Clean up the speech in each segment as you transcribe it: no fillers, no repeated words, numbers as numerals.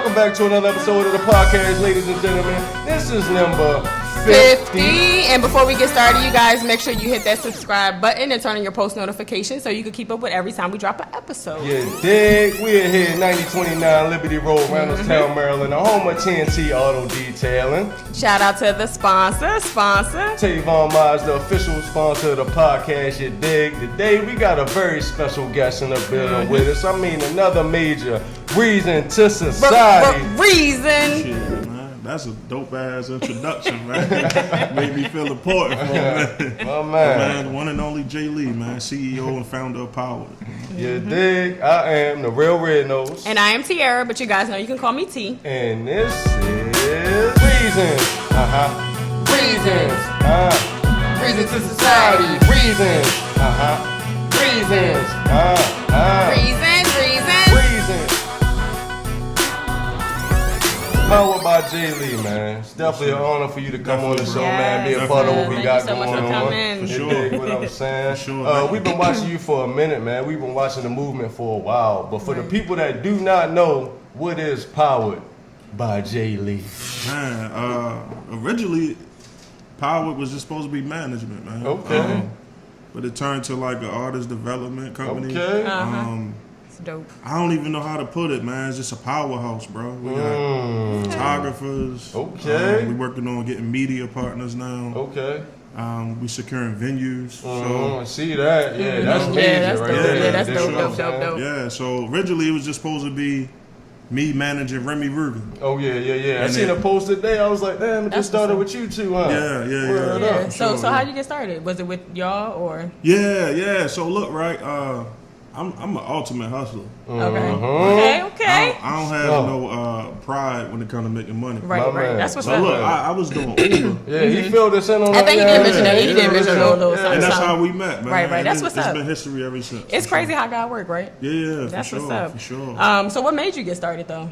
welcome back to another episode of the podcast, ladies and gentlemen. This is number 50. And before we get started, you guys, make sure you hit that subscribe button and turn on your post notifications so you can keep up with every time we drop an episode. You dig? We're here at 9029 Liberty Rd Randallstown, Maryland, the home of TNT Auto Detailing. Shout out to the sponsor. Tavon is the official sponsor of the podcast, you dig? Today, we got a very special guest in the building with us. I mean, another major Reasons2Society. Reason. Shit, man. That's a dope ass introduction, man. Made me feel important for a minute. My man. The one and only Jaylee, man, CEO and founder of Power. You dig? I am the real Red Nose. And I am Tiara, but you guys know you can call me T. And this is Reasons. Reasons. Reasons2Society. Reasons. Reasons. Reasons. Powered by Jaylee, man. It's definitely an honor for you to come on the show, man. Be a part of what we got going on. For sure. You dig what I'm saying? For sure. We've been watching you for a minute, man. We've been watching the movement for a while. But for the people that do not know, what is Powered by Jaylee? Man, originally, Power was just supposed to be management, man. Okay. But it turned to like an artist development company. Okay. It's dope. I don't even know how to put it, man. It's just a powerhouse, bro. We got photographers. Okay. We working on getting media partners now. Okay. We securing venues. So see that? Yeah, that's major right there. Yeah, that's dope. Yeah, so originally it was just supposed to be me managing Remy Rugen. Oh yeah. I seen a post today. I was like, damn, it just started with you two, huh? Yeah. So how you get started? Was it with y'all or? Yeah. So look, right. I'm an ultimate hustler. Okay. I don't have no pride when it comes to making money. Right. That's what's up. So look, I was doing Uber. Yeah, he filled us in on that. I think he did mention that. He did mention a little something. And that's how we met, man. Right. That's what's up. It's been history ever since. It's crazy how God works, right? Yeah, that's for sure, what's up. for sure. So what made you get started though?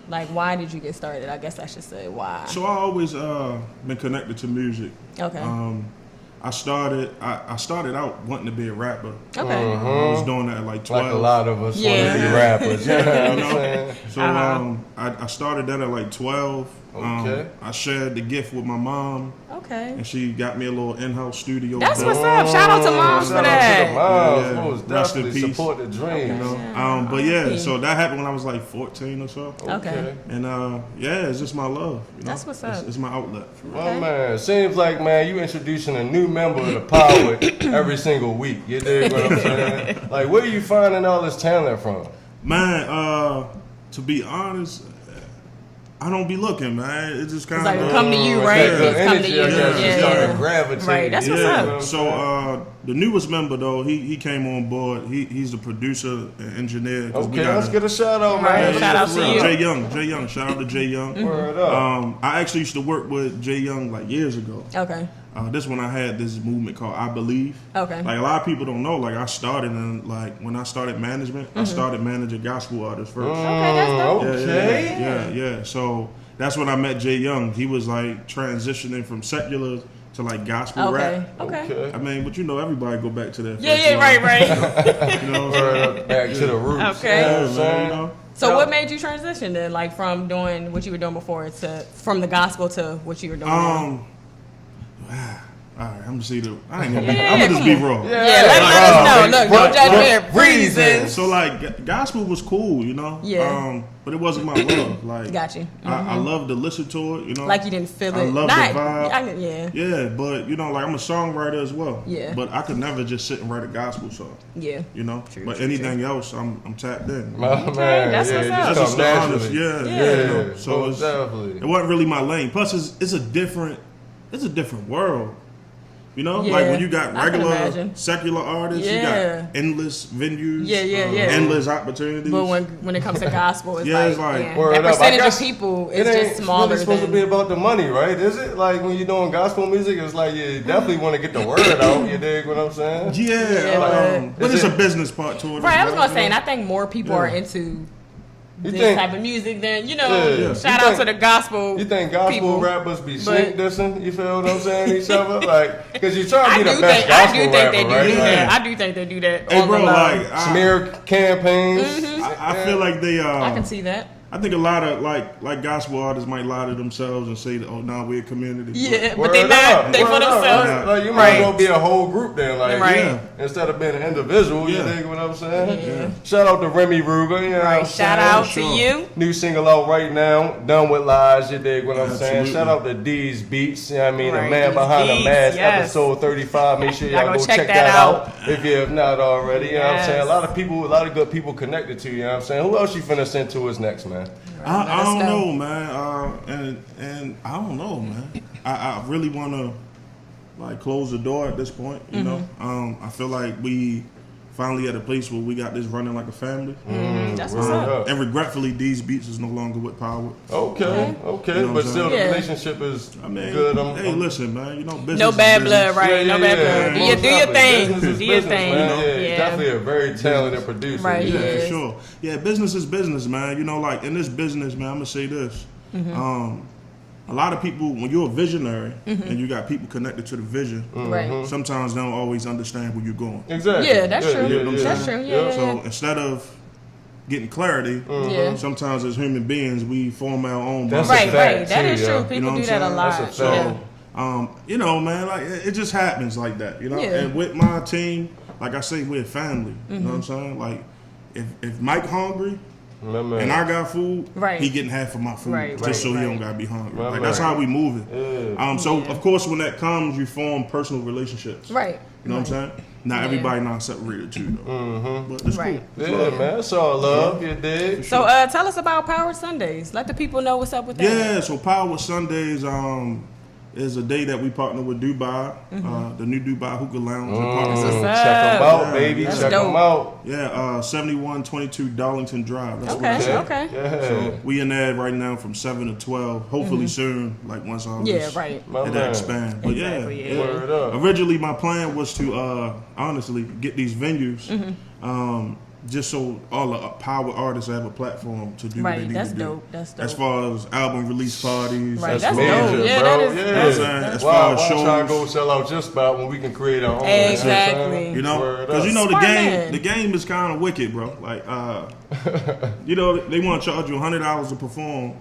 Like, why did you get started? I guess I should say why. So I always been connected to music. Okay. I started out wanting to be a rapper. Okay. I was doing that at like 12. Like a lot of us want to be rappers. You know what I'm saying? So I started that at like 12. Okay. I shared the gift with my mom. Okay. And she got me a little in-house studio. That's what's up. Shout out to moms for that. Moms, rest in peace. Support the dream. You know? But yeah, so that happened when I was like 14 or so. Okay. And it's just my love. You know? That's what's up. It's my outlet. Well, man, seems like, man, you introducing a new member of the Power every single week. You dig what I'm saying? Like, where are you finding all this talent from? Man, to be honest, I don't be looking, man. It just kind of like come to you, right? It's come to you. Yeah. Gravitate. Right, that's what's up. So the newest member though, he came on board. He's the producer and engineer. Okay, let's get a shout out, man. Shout out to you. Jay Young. Shout out to Jay Young. Word up. I actually used to work with Jay Young like years ago. Okay. This when I had this movement called I Believe. Okay. Like a lot of people don't know, like I started in when I started management, I started managing gospel artists first. Okay, that's dope. Yeah. So that's when I met Jay Young. He was like transitioning from secular to like gospel rap. Okay. I mean, but you know, everybody go back to that. Right. You know what I'm saying? Back to the roots. Okay. Yeah, man, you know? So what made you transition then, like from doing what you were doing before from the gospel to what you were doing now? All right, I'm just either. I'm gonna just be raw. Let us know. Look, don't judge me. Reasons. So like, gospel was cool, you know. Yeah. But it wasn't my love. Like, got you. I love to listen to it, you know. Like you didn't feel it. I love the vibe. Yeah, but you know, like I'm a songwriter as well. Yeah. But I could never just sit and write a gospel song. Yeah. You know. True, but anything else, I'm tapped in. Man, that's what's up. Just to be honest, Yeah. You know? So definitely. it wasn't really my lane. Plus, it's a different world. You know, like when you got regular secular artists, you got endless venues, endless opportunities. But when it comes to gospel, it's it's like word that percentage of people is just smaller. It's supposed to be about the money, right? Is it? Like when you're doing gospel music, it's like you definitely want to get the word out. You dig what I'm saying? But it's a business part to it. Right, I was gonna say, and I think more people are into this type of music than, shout out to the gospel. You think gospel people, rappers be sneak dissing? You feel what I'm saying? Each other? Like, because you try to be the best gospel rapper, right? I do think they do that. Hey, bro, like, smear campaigns. I feel like they I can see that. I think a lot of like gospel artists might lie to themselves and say, "Oh, nah, we're a community." Yeah, but they not. They for themselves. Like you might as well be a whole group then, like instead of being an individual. Yeah. You think what I'm saying? Yeah. Shout out to Remy Ruger. You know what I'm Shout saying? out to you. New single out right now. Done with lies. You dig what I'm saying? Absolutely. Shout out to D's Beats. You know what I mean? Right, The man D's behind the Beats, mask. yes. Episode 35. Make sure y'all Y'all go go check check that that out if you have not already. You know what I'm saying? Yes. A lot of good people connected to you. You know what I'm saying? Who else you finna send to us next, man? I don't know, man. And I don't know, man. I really want to like close the door at this point. You know, I feel like we finally at a place where we got this running like a family. That's what's up. And regretfully, these beats is no longer with Power. Okay, You know but still the Yeah. relationship is I mean, good. hey, listen, man. You know, business. No is bad business. blood, right? No bad blood. Do Most your thing. definitely. Business is Do your business, thing. man. Yeah. Yeah, definitely a very talented producer. Right, Yeah. yeah. For sure. Yeah, business is business, man. You know, like in this business, man, I'm gonna say this. A lot of people, when you're a visionary and you got people connected to the vision, Right. sometimes they don't always understand where you're going. Exactly. Yeah, that's true. yeah. That's true. Yeah. So instead of getting clarity, Yeah. sometimes as human beings, we form our own That's minds. a Right, fact, right. That too, is yeah. true. You People know what do I'm that a saying? lot. That's a fact. Yeah. You know, man, like it just happens like that, you know. Yeah. And with my team, like I say, we're a family. You know what I'm saying? Like if Mike hungry My man. and I got food, Right. he getting half of my food Right, just right, so he right. don't gotta be hungry. My Like that's man. how we move it. Yeah. So of course when that comes, you form personal relationships. Right. You know what I'm saying? Not everybody not separated too though. But it's Right. cool. Yeah, man. It's all love. You dig? So tell us about Power Sundays. Let the people know what's up with that. Yeah, so Power Sundays is a day that we partner with Dubai, the new Dubai Hookah Lounge. We partner That's with- what's Check them up. out, baby. That's Check dope. them out. Yeah, 7122 Darlington Drive. That's what it's Okay. at. Okay. Yeah. So we in there right now from 7 to 12. Hopefully soon, like once all Yeah. this Right. My it'll man. expand. But Exactly, yeah, yeah. Word up. originally my plan was to honestly get these venues. Just so all the power artists have a platform to do what they Right. need That's to do. dope. That's dope. As far as album release parties, Right. That's That's major, dope. Yeah. bro. That is. Yeah. You know what I'm saying? As far Why as try to go shows, sell out your spot when we can create our own? Exactly. you know, Word because up. you know Smart man. the game is kind of wicked, bro. Like, you know, they want to charge you $100 to perform,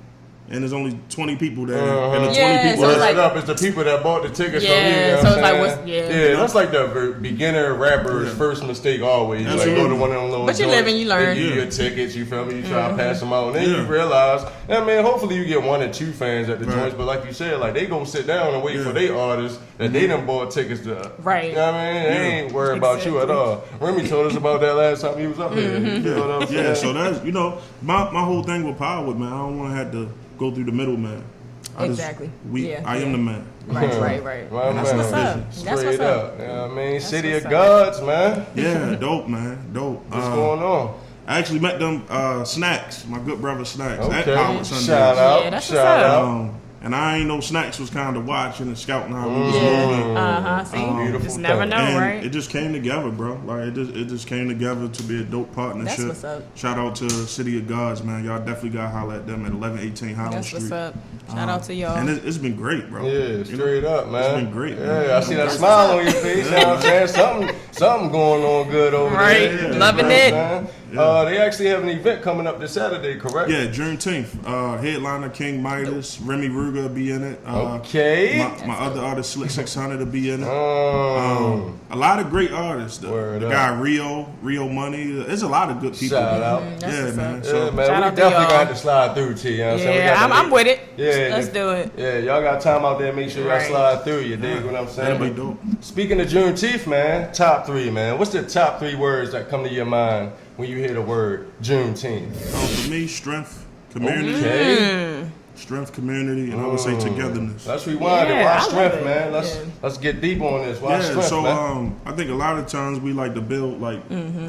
and there's only 20 people there, and the 20 Yeah, people. so it's Word like- up, it's the people that bought the tickets from you. Yeah, You know so what it's like I'm what's- saying? yeah. That's like the beginner rapper's first mistake always. You like go to one of them little But you live and you joints, learn. They give you your tickets, you feel me? You try to pass them out, and then Yeah. you realize, I mean, hopefully you get 1 or 2 fans at the Right. joints, but like you said, like they go sit down and wait for their artists that they done bought tickets to. Right. You know what I mean? They ain't worried about you at all. Remy told us about that last time he was up here. You feel what I'm saying? Yeah, so that's, you know, my whole thing with Power, man, I don't want to have to go through the middleman. Exactly. Yeah, I am the man. Right. My That's man. what's up. Straight That's what's up. up. You know what I mean? City what's of up. Gods, man. Yeah, dope, man. Dope. What's going on? I actually met them Snacks, my good brother Snacks, at Okay. Power Sundays. Shout out. Yeah, that's what's Shout up. out. And I ain't know Snacks was kind of watching and scouting how we was Yeah. moving. See, Beautiful just never thing. know, And right? it just came together, bro. Like it just came together to be a dope partnership. That's what's up. Shout out to City of Gods, man. Y'all definitely got to holler at them at 1118 Highland That's Street. what's up. Shout out to y'all. And it's been great, bro. Yeah, You know? straight up, man. It's been great, Yeah, man. I see that smile on your face. You know what I'm saying? Something going on good over Right. there. Loving Right, it. man. They actually have an event coming up this Saturday, correct? Yeah, Juneteenth. Headliner King Midas, Remy Ruger will be in it. Okay. My other artist, Slick 600, will be in it. Um, A lot of great artists. The Word up. guy Rio Money. There's a lot of good people. Shout out. That's Yeah, what's man. up. So, Yeah, man, Shout we out to definitely y'all. got to slide through to you. Know what I'm saying? We Yeah, got to I'm with it. Yeah, Let's do it. Yeah, y'all got time out there. Make sure y'all Right. slide through. You dig what I'm saying? That'll be dope. Speaking of Juneteenth, man, top 3, man. What's the top 3 words that come to your mind when you hear the word Juneteenth? For me, strength, community, Okay. strength, community, and I would say togetherness. Let's rewind it. Yeah, Why I love strength, it. man? Yeah. Let's get deep on this. Why Yeah, strength, so man? I think a lot of times we like to build like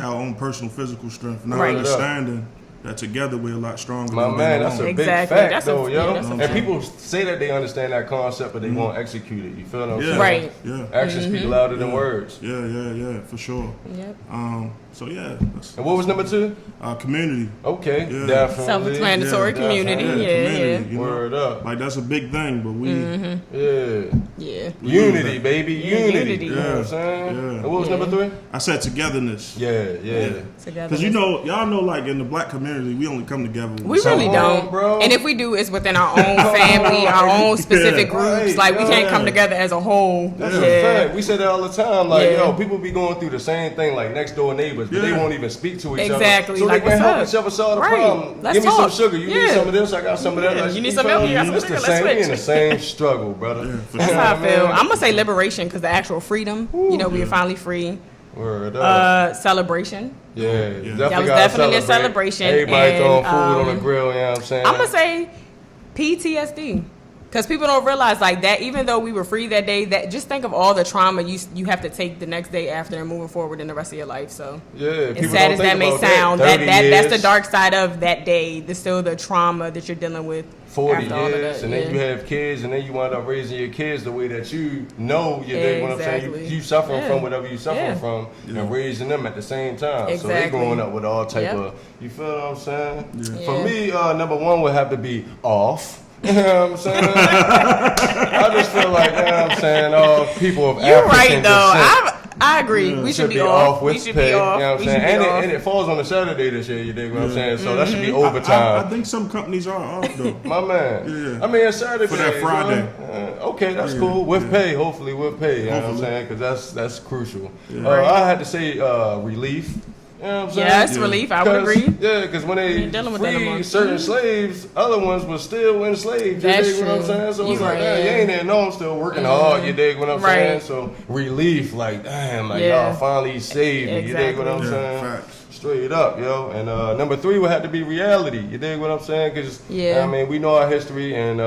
our own personal physical strength, not Right. understanding that together we're a lot stronger. My than man, being that's a alone. big Exactly. fact, That's though, a- yo. yeah, that's a And fact. people say that they understand that concept, but they won't execute it. You feel what I'm Yeah. saying? Right. Yeah. Actions speak louder than words. Yeah, for sure. Yep. So yeah, that's, And what was number 2? community. Okay, Yeah. definitely. Self-explanatory Yeah, community. definitely. Yeah, community, you know? Word up. Like that's a big thing, but we Yeah. yeah. Unity, baby. Yeah, Unity. unity. You know what I'm saying? Yeah. And what was number 3? I said togetherness. Yeah. Together. Because you know, y'all know, like in the black community, community, we only come together. We really don't, bro. And if we do, it's within our own family, our own specific groups. Like we can't come together as a whole. That's a fact. We say that all the time. Like, Yeah. people be going through the same thing, like next door neighbors, but they won't even speak to each other. Exactly. So Like, they can what's help up? each other solve the Right. problem. Let's Give me some talk. sugar. You need Yeah. some of this. I got some of that. Yeah. Like, You need some milk? You got some It's the sugar? same. Let's We in the switch. same struggle, brother. That's how I feel. I'm gonna say liberation because the actual freedom. We are finally free. Word up. Celebration. Yeah, That was gotta definitely a celebrate. celebration, Everybody and, throwing food on the grill, you know what I'm saying? I'm gonna say PTSD. Because people don't realize like that, even though we were free that day, that just think of all the trauma you have to take the next day after and moving forward in the rest of your life. So Yeah, as people sad don't as think that may about sound, 30 that's the years, dark side of that day. There's still the trauma that you're dealing with 40 after all of years, that. and then you have kids, and then you wind up raising your kids the way that you know you dig what I'm saying. Exactly. You suffering Yeah. from whatever you suffering Yeah. from, and raising them at the same time. So Exactly. they growing up with all type Yep. of, you feel what I'm saying? Yeah. For me, number one would have to be off. You know what I'm saying? I just feel like, you know what I'm saying, all people of You're African right though. descent I agree. We should be off. with We should pay, be off. You know what I'm We saying? should be And off. it falls on a Saturday this year, you dig what I'm saying? So that should be I overtime. think some companies are off though. My man. Yeah. I mean, it's Saturday. For that Friday. Okay, that's cool. With pay, hopefully with pay. You know what I'm saying? Because that's crucial. I had to say relief. You know what I'm saying? Yes, relief. I would agree. Yeah, because when they ain't dealing with that no more. freed certain slaves, other ones were still enslaved. That's You dig what I'm true. saying? So You it's like, right, damn, you yeah. ain't there. No, I'm still working hard. You dig what I'm Right. saying? So relief, like, damn, like Yeah. y'all finally saved me. You dig what I'm Exactly. saying? Facts. Straight up, yo. And number three would have to be reality. You dig what I'm saying? Because, Yeah. I mean, we know our history and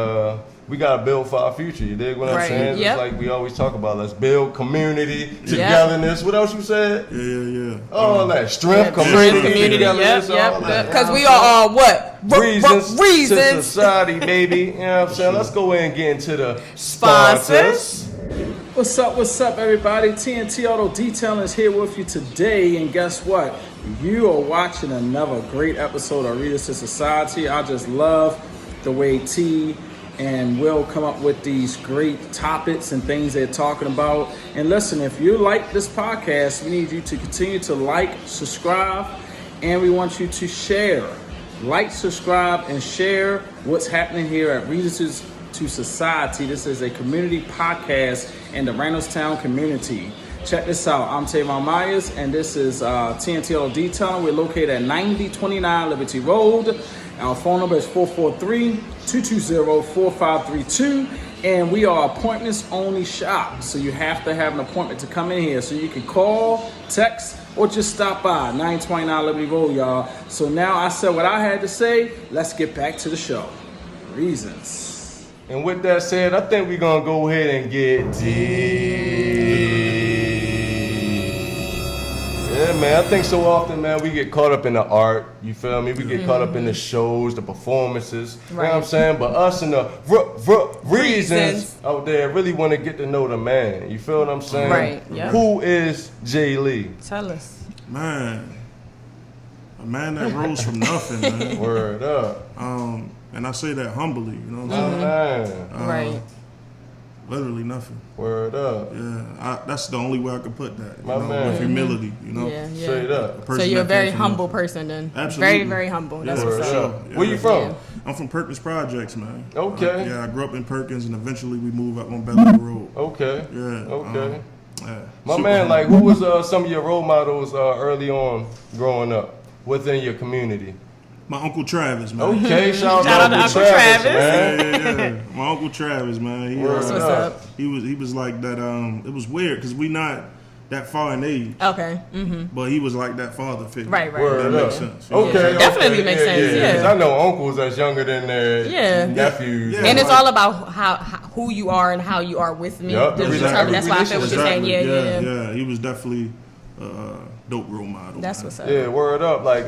we got to build for our future. You dig what I'm Right. saying? Yep. Just like we always talk about. Let's build community, togetherness. What else you said? Yeah. All that. Strength, Yeah, community, community. togetherness, Yep. all that. Because we are all what? Reasons to Reasons. society, baby. You know what I'm saying? Let's go ahead and get into the Sponsors. sponsors. What's up, everybody? TNT Auto Detailing is here with you today, and guess what? You are watching another great episode of Reasons to Society. I just love the way T and Will come up with these great topics and things they're talking about. And listen, if you like this podcast, we need you to continue to like, subscribe, and we want you to share. Like, subscribe, and share what's happening here at Reasons to Society. This is a community podcast in the Randallstown community. Check this out. I'm Tavon Myers, and this is TNT Auto Detailing. We're located at 9029 Liberty Road. Our phone number is 443-220-4532, and we are appointments only shop. So you have to have an appointment to come in here. So you can call, text, or just stop by 929 Liberty Road, y'all. So now I said what I had to say. Let's get back to the show. Reasons. And with that said, I think we're going to go ahead and get deep. Yeah, man, I think so often, man, we get caught up in the art, you feel me? We get caught up in the shows, the performances, you know what I'm Right. saying? But us and the reasons out there really want to get to know the man, you feel what I'm saying? Right, yeah. Who is Jaylee? Tell us. Man. A man that rose from nothing, man. Word up. And I say that humbly, you know what I'm saying? Man. Right. Literally nothing. Word up. Yeah, that's the only way I could put that. My you know, man. with humility, you know. Yeah, yeah. Straight A up. person So you're a that very came from humble nothing. person then. Absolutely. Very, very humble. That's Yeah, what's for up. sure. Yeah. Where you from? Yeah. I'm from Perkins Projects, man. Okay. Yeah, I grew up in Perkins, and eventually we moved up on Bellevue Road. Okay. Yeah. Okay. Yeah. My Super man, humble. like, who was some of your role models early on growing up within your community? My Uncle Travis, man. Okay, shout Shout out to Uncle Travis, Travis. man. Yeah. My Uncle Travis, man. He, Word That's what's up. up. he was like that. It was weird because we not that far in age, Okay. Mm-hmm. but he was like that father figure. Right, right. Word That up. makes sense. Okay, Yeah. Definitely makes sense, yeah. 'Cause I know uncles that's younger than their Yeah. nephews. Yeah. And it's like- all about how who you are and how you are with me. Yup, To exactly. determine. That's why I feel what you're saying. Exactly. Yeah. Yeah. He was definitely a dope role model. That's man. what's up. Yeah, word up. Like,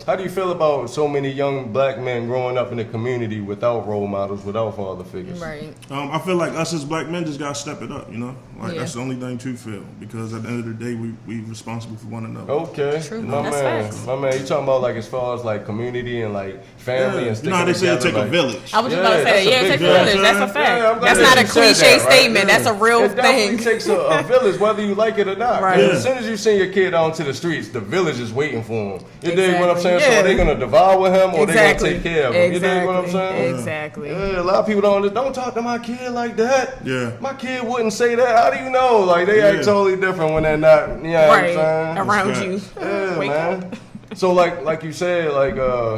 how do you feel about so many young black men growing up in the community without role models, without father figures? Right. I feel like us as black men just gotta step it up, you know. Like Yeah. that's the only thing to feel because at the end of the day, we responsible for one another. Okay, True. my That's man, facts. my man. You talking about like as far as like community and like family and You know how they say it take together, a like- village. I was just Yeah, about to say that. that's a Yeah, it big takes a deal. village. That's a Yeah, fact. I'm glad That's that not a you said cliche that, right? statement. That's a real It definitely thing. takes a village, whether you like it or not. Right. Right. Yeah. As soon as you send your kid out into the streets, the village is waiting for him. You dig what I'm saying? Yeah. So are they gonna devour him or they gonna Exactly. take care of him? You dig what I'm saying? Exactly. Yeah, a lot of people don't talk to my kid like that. Yeah. My kid wouldn't say that. How do you know? Like they act totally different when they're not, you know what I'm saying? Around you. Yeah, Wake man. up. So like you said, like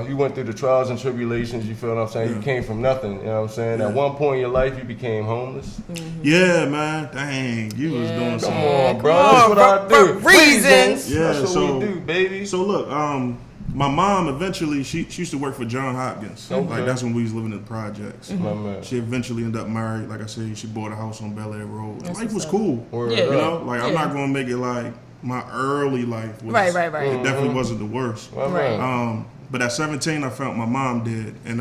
you went through the trials and tribulations, you feel what I'm saying? You came from nothing, you know what I'm saying? At one point in your life you became homeless. Yeah, man. Dang, you was doing Come something. on, bro. That's what I do. Reasons. Yeah, That's what we do, baby. So look, my mom eventually she used to work for John Hopkins. Like that's when we was living in the projects. My man. She eventually ended up married. Like I said, she bought a house on Bel Air Road. That's Life was what's up. cool. Word Yeah. up. You know, like I'm not gonna make it like my early life was. Right. It definitely wasn't the worst. My man. But at 17, I found my mom dead, and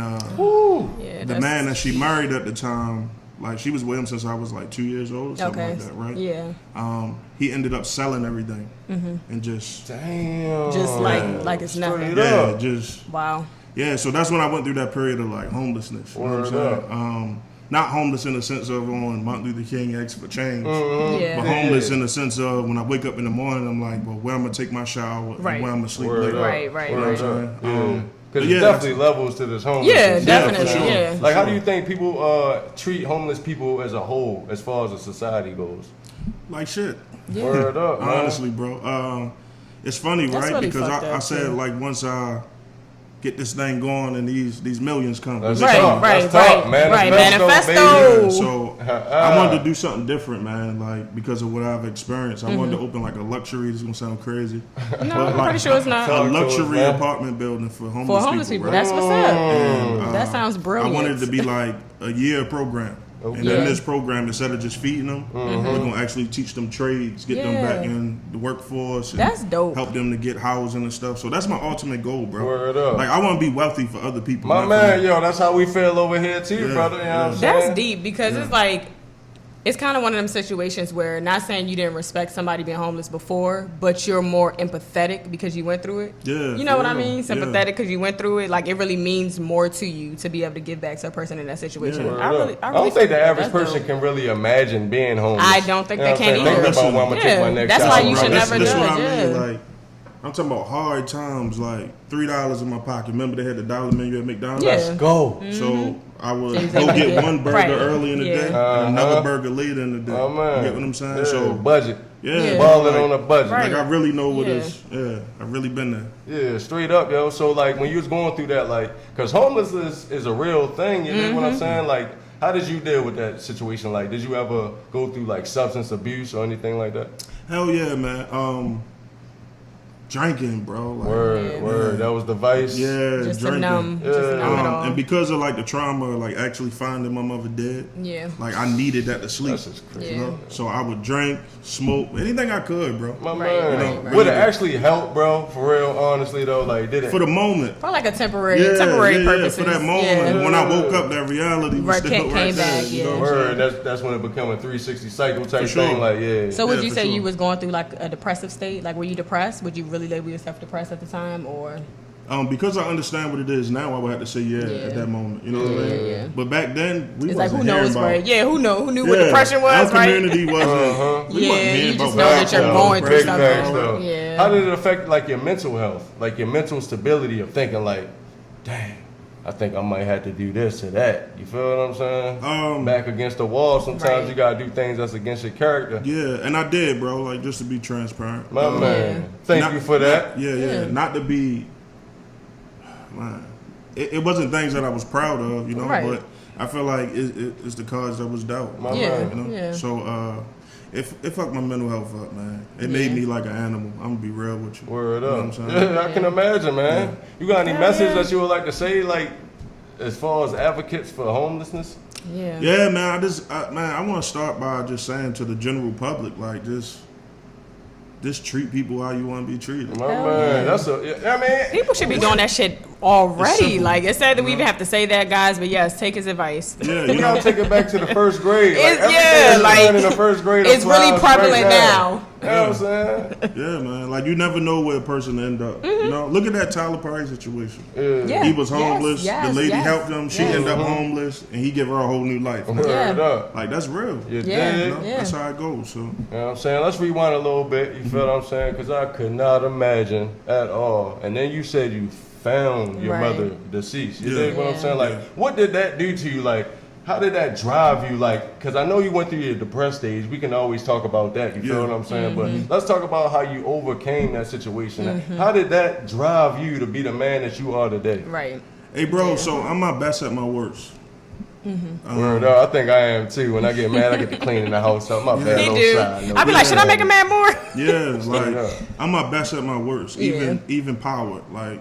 Yeah, the man that she married at the time, like she was with him since I was like 2 years old, or something like that, right? Yeah. He ended up selling everything and just Damn. Just like it's nothing. Straight yeah, up. just Wow. yeah. So that's when I went through that period of like homelessness. You know what I'm Word saying? Not homeless in the sense of on Martin Luther King X for change. Yeah. But homeless in the sense of when I wake up in the morning, I'm like, well, where I'm gonna take my shower and Right. where I'm gonna sleep Word later. up. Right. Word Right. up. Yeah. but Because yeah, there's definitely levels to this homelessness. Yeah, definitely. for sure. Yeah. Like, how do you think people treat homeless people as a whole, as far as the society goes? Like shit. Word up, man. Honestly, bro. It's funny, That's right? really Because fucked I up, said too. like once I get this thing going and these millions come. That's Right, tough. right, That's tough. right, right. Manifesto, Manifesto. baby. So I wanted to do something different, man. Like because of what I've experienced, I wanted to open like a luxury. This is gonna sound crazy. No, I'm pretty sure it's not. A Talk to us, luxury man. apartment building for homeless For homeless people. right? That's what's up. And, That sounds brilliant. I wanted it to be like a year program. And Yeah. in this program, instead of just feeding them, we're gonna actually teach them trades, get them back in the workforce. And That's dope. Help them to get housing and stuff. So that's my ultimate goal, bro. Word up. Like I want to be wealthy for other people. My not for man, me. yo, that's how we feel over here too, Yeah, brother. You know what I'm yeah. saying? That's deep because it's like, it's kind of one of them situations where, not saying you didn't respect somebody being homeless before, but you're more empathetic because you went through it. Yeah, You know what I for real. mean? Sympathetic because you went through it. Like, it really means more to you to be able to give back to a person in that situation. Yeah. Word I up. really I don't feel think the that. average That's person dope. can really imagine being homeless. I don't think You know they what I'm can saying? either. Think about where I'm gonna take Yeah, my next that's shower, why you bro. should That's never what judge, I mean. yeah. Like I'm talking about hard times, like $3 in my pocket. Remember they had the dollar menu at McDonald's? Yeah. Let's go. So I would Things go like get that. one burger Right. early in the Yeah. day and another burger later in the day. Oh man. You get what I'm saying? Yeah, So budget. yeah, Balling like, on a budget. Right. like I really know what Yeah. is. Yeah, I've really been there. Yeah, straight up, yo. So like when you was going through that, like, cause homelessness is a real thing. You know what I'm saying? Like, how did you deal with that situation? Like, did you ever go through like substance abuse or anything like that? Hell yeah, man. Drinking, bro. Like, Word. That was the vice. Yeah, Just to drinking. numb. Just to numb it all. And because of like the trauma, like actually finding my mother dead, Yeah. like I needed that to sleep. That's just crazy. Yeah. You know? So I would drink, smoke, anything I could, bro. My Right, man. right. Would it actually help, bro? For real, honestly though, like, did it? For the moment. For like a temporary purposes. for that moment. Yeah. When I woke up, that reality was Right, still came right there. back, You know yeah. what I'm Word. saying? That's when it became a 360 cycle type For sure. thing. Like, yeah. So would Yeah, you for say sure. you was going through like a depressive state? Like, were you depressed? Would you really label yourself depressed at the time, or? Because I understand what it is now, I would have to say at that moment. You know what I mean? Yeah. But back then, we It's like, wasn't who knows, hearing about, right? Yeah, who knew what depression was, our right? community wasn't. We Yeah, wasn't hearing you just about know that you're alcohol, going through Big something. facts, though. Yeah. How did it affect like your mental health, like your mental stability of thinking like, dang, I think I might have to do this or that. You feel what I'm saying? Back against the wall. Sometimes Right. you gotta do things that's against your character. Yeah, and I did, bro. Like just to be transparent. My man, thank you for that. Yeah. Not to be, man. It wasn't things that I was proud of, you know. Right. But I feel like it's the cause that was doubt. My Yeah. man. You know. Yeah. So it fucked my mental health up, man. It made me like an animal. I'm gonna be real with you. Word You know up. what I'm saying? Yeah, I can imagine, man. You got any Hell message yeah. that you would like to say, like, as far as advocates for homelessness? Yeah. Yeah, man. I want to start by just saying to the general public, like, just treat people how you want to be treated. My Hell man, yeah. that's a. I mean, People should be doing that shit already. simple. Like, it's sad that we even have to say that, guys, but yes, take his advice. Yeah, You gotta take it back to the first grade. Like, It's- everything yeah, you like, learn in the first grade it's really applies prevalent right now. You know what I'm saying? Yeah, man. Like, you never know where a person end up. You know, look at that Tyler Perry situation. Yeah. He was homeless. Yes, the lady yes, helped him. She yes. ended up homeless, and he gave her a whole new life. Word up. Like, that's real. You Yeah. dig? You know? Yeah. That's how it goes. So, You know what I'm saying? Let's rewind a little bit. You feel what I'm saying? Because I could not imagine at all. And then you said you found your Right. mother deceased. You Yeah. dig what I'm Yeah. saying? Like, Yeah. what did that do to you? Like, how did that drive you? Like, because I know you went through your depressed stage. We can always talk about that. You feel Yeah. what I'm saying? Mm-hmm. But let's talk about how you overcame that situation. How did that drive you to be the man that you are today? Right. hey, bro. So I'm my best at my worst. Word up. I think I am too. When I get mad, I get to cleaning the house up. My bad He on do. side. No, I be like, should I make a man more? Yeah, like Yeah. I'm my best at my worst. Yeah. Even Powered. Like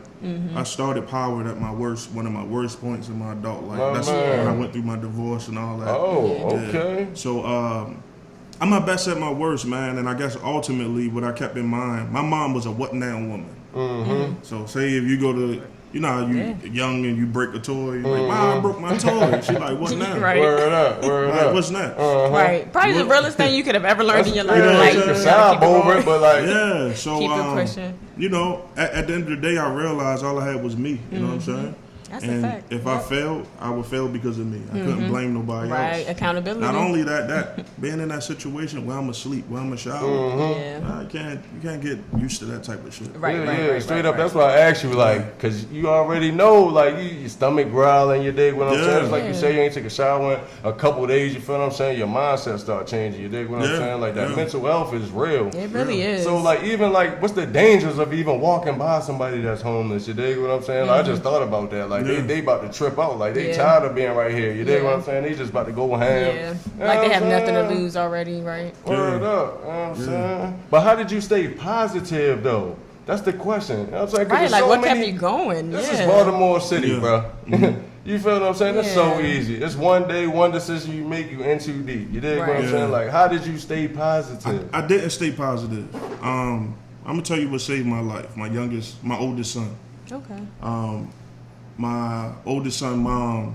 I started Powered at my worst, one of my worst points in my adult life. Oh, That's man. when I went through my divorce and all that. Oh, Yeah. okay. So I'm my best at my worst, man. And I guess ultimately what I kept in mind, my mom was a what now woman. Mm-hmm. So say if you go to, you know how you Yeah. young and you break a toy, you're like, Mom, I broke my toy. She like, what now? Right. Word up. Word Like, up. what's next? Right. Probably the realest thing you could have ever learned in your life. you know Like, what I'm you saying? gotta Sound keep it over going. it, but like, Yeah, so Keep it pushing. you know, at the end of the day, I realized all I had was me. You know what I'm saying? That's a and fact. if I failed, I would fail because of me. I couldn't blame nobody Right. else. Accountability. Not only that being in that situation where I'm asleep, where I'm a shower, Yeah. you can't get used to that type of shit. Right, yeah, right, yeah, right, straight right, up. That's why I asked you, like, because you already know, like, your stomach growling, you dig what I'm Yeah. saying? It's like you Yeah. say you ain't take a shower in a couple days, you feel what I'm saying? Your mindset start changing, you dig what I'm Yeah, saying? Like, that yeah. mental health is real. It really is. So, like, even, like, what's the dangers of even walking by somebody that's homeless, you dig what I'm saying? Like, I just thought about that. Like, Yeah. they about to trip out. Like, they Yeah. tired of being right here, you dig Yeah. what I'm saying? They just about to go ham. Yeah. You know Like they what have I'm nothing to saying? lose already, right? Word up, you know what I'm saying? But how did you stay positive though? That's the question. You know what I'm saying? 'Cause Right. there's Like, so what many, kept you going? This Yeah. is Baltimore City, Yeah. bro. You feel what I'm saying? It's so Yeah. easy. It's one day, one decision you make, you in too deep. You dig what I'm Right. saying? Yeah. Like, how did you stay positive? I didn't stay positive. I'm gonna tell you what saved my life. My oldest son. Okay. My oldest son mom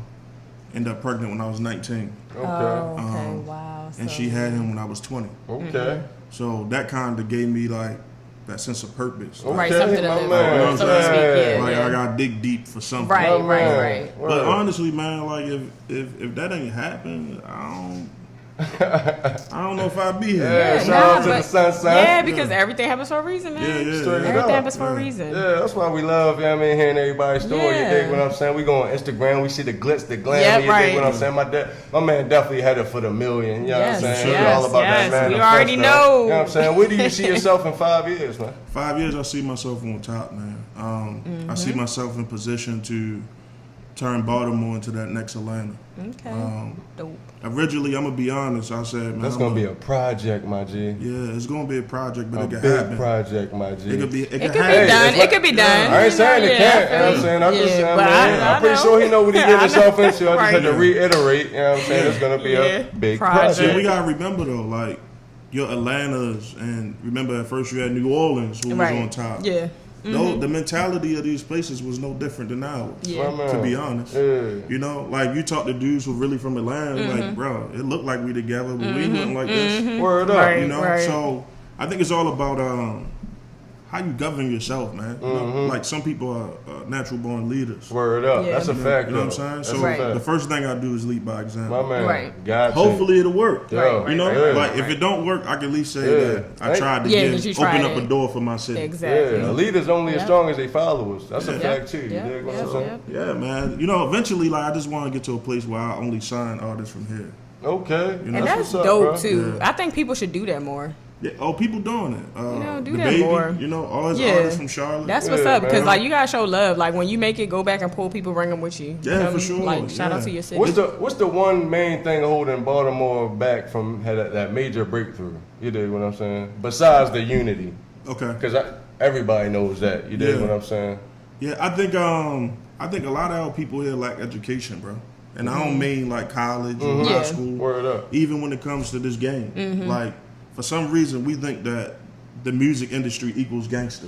ended up pregnant when I was 19, Okay. Oh, okay. Wow. and So- she had him when I was 20. Okay. So that kind of gave me like that sense of purpose. Like, Right. Okay, Something to my live man. for, so to speak. Yeah. like I yeah. gotta dig deep for something. Right. My Right. man. Right. But Word. honestly, man, like if that ain't happen, I don't know if I'd be here. Yeah, shout out to the but- sunshine. Yeah, because everything happens for a reason, man. Yeah, yeah. Straight Everything up. happens for a reason. Yeah, that's why we love, you know what I mean, hearing everybody's story. You Yeah. dig what I'm saying? We go on Instagram, we see the glitz, the glam. Yeah, you right. dig what I'm saying? My man definitely headed for the million. You know Yes, what I'm saying? yes, We all about yes. that We manifesto. already know. You know what I'm saying? Where do you see yourself in 5 years, man? 5 years, I see myself on top, man. I see myself in position to turn Baltimore into that next Atlanta. Okay. Dope. Originally, I'm gonna be honest. I said, man, That's I'm gonna be a project, my G. yeah, it's gonna be a project, but A it could big happen. project, my G. It could be. It could be happen. done. it's It could be done. I ain't saying it Yeah, can't. You know what I'm I saying? I'm just feel you. saying, But man, I I'm pretty know. sure he know what he I getting know. himself into. I just had to Right. reiterate. You know what I'm saying? It's gonna be Yeah. a big Project. project. See, we gotta remember though, like your Atlantas, and remember at first you had New Orleans, who Right. was on top. Yeah. No, the mentality of these places was no different than ours. Yeah. My man. To be honest, Yeah. you know, like you talk to dudes who really from Atlanta, like, bro, it looked like we together, but we wasn't like this. Word up. Right. You know, so I think it's all about how you govern yourself, man. You know, like some people are natural born leaders. Word up. Yeah. That's a You know, fact, you know though. what I'm saying? That's So a Right. fact. the first thing I do is lead by example. My man. Right. Got you. Hopefully it'll work. Yeah. Right, You know, right, like right. if it don't work, I can at least say Yeah. that I Right. tried to Yeah, 'cause you open tried up a it. door for my city. Exactly. Yeah, a leader's only as Yep. strong as they followers. That's a Yeah. fact too. You Yep, dig what yep, I'm saying? yep. Yeah, man. You know, eventually, like I just want to get to a place where I only sign artists from here. Okay. You know, And that's what's up, dope bro. too. Yeah. I think people should do that more. Yeah. Oh, people doing it. do the that baby, more. you know, all his Yeah. artists from Charlotte. That's what's Yeah, up because man. like you gotta show love. Like when you make it, go back and pull people, bring them with you. Yeah, Feel for me? sure. Like shout out Yeah. to your city. What's the one main thing holding Baltimore back from that major breakthrough? You dig what I'm saying? Besides the unity, Okay. because everybody knows that. You dig Yeah. what I'm saying? Yeah, I think a lot of our people here lack education, bro. And I don't mean like college or high Yeah. school. Word up. Even when it comes to this game, like for some reason we think that the music industry equals gangster.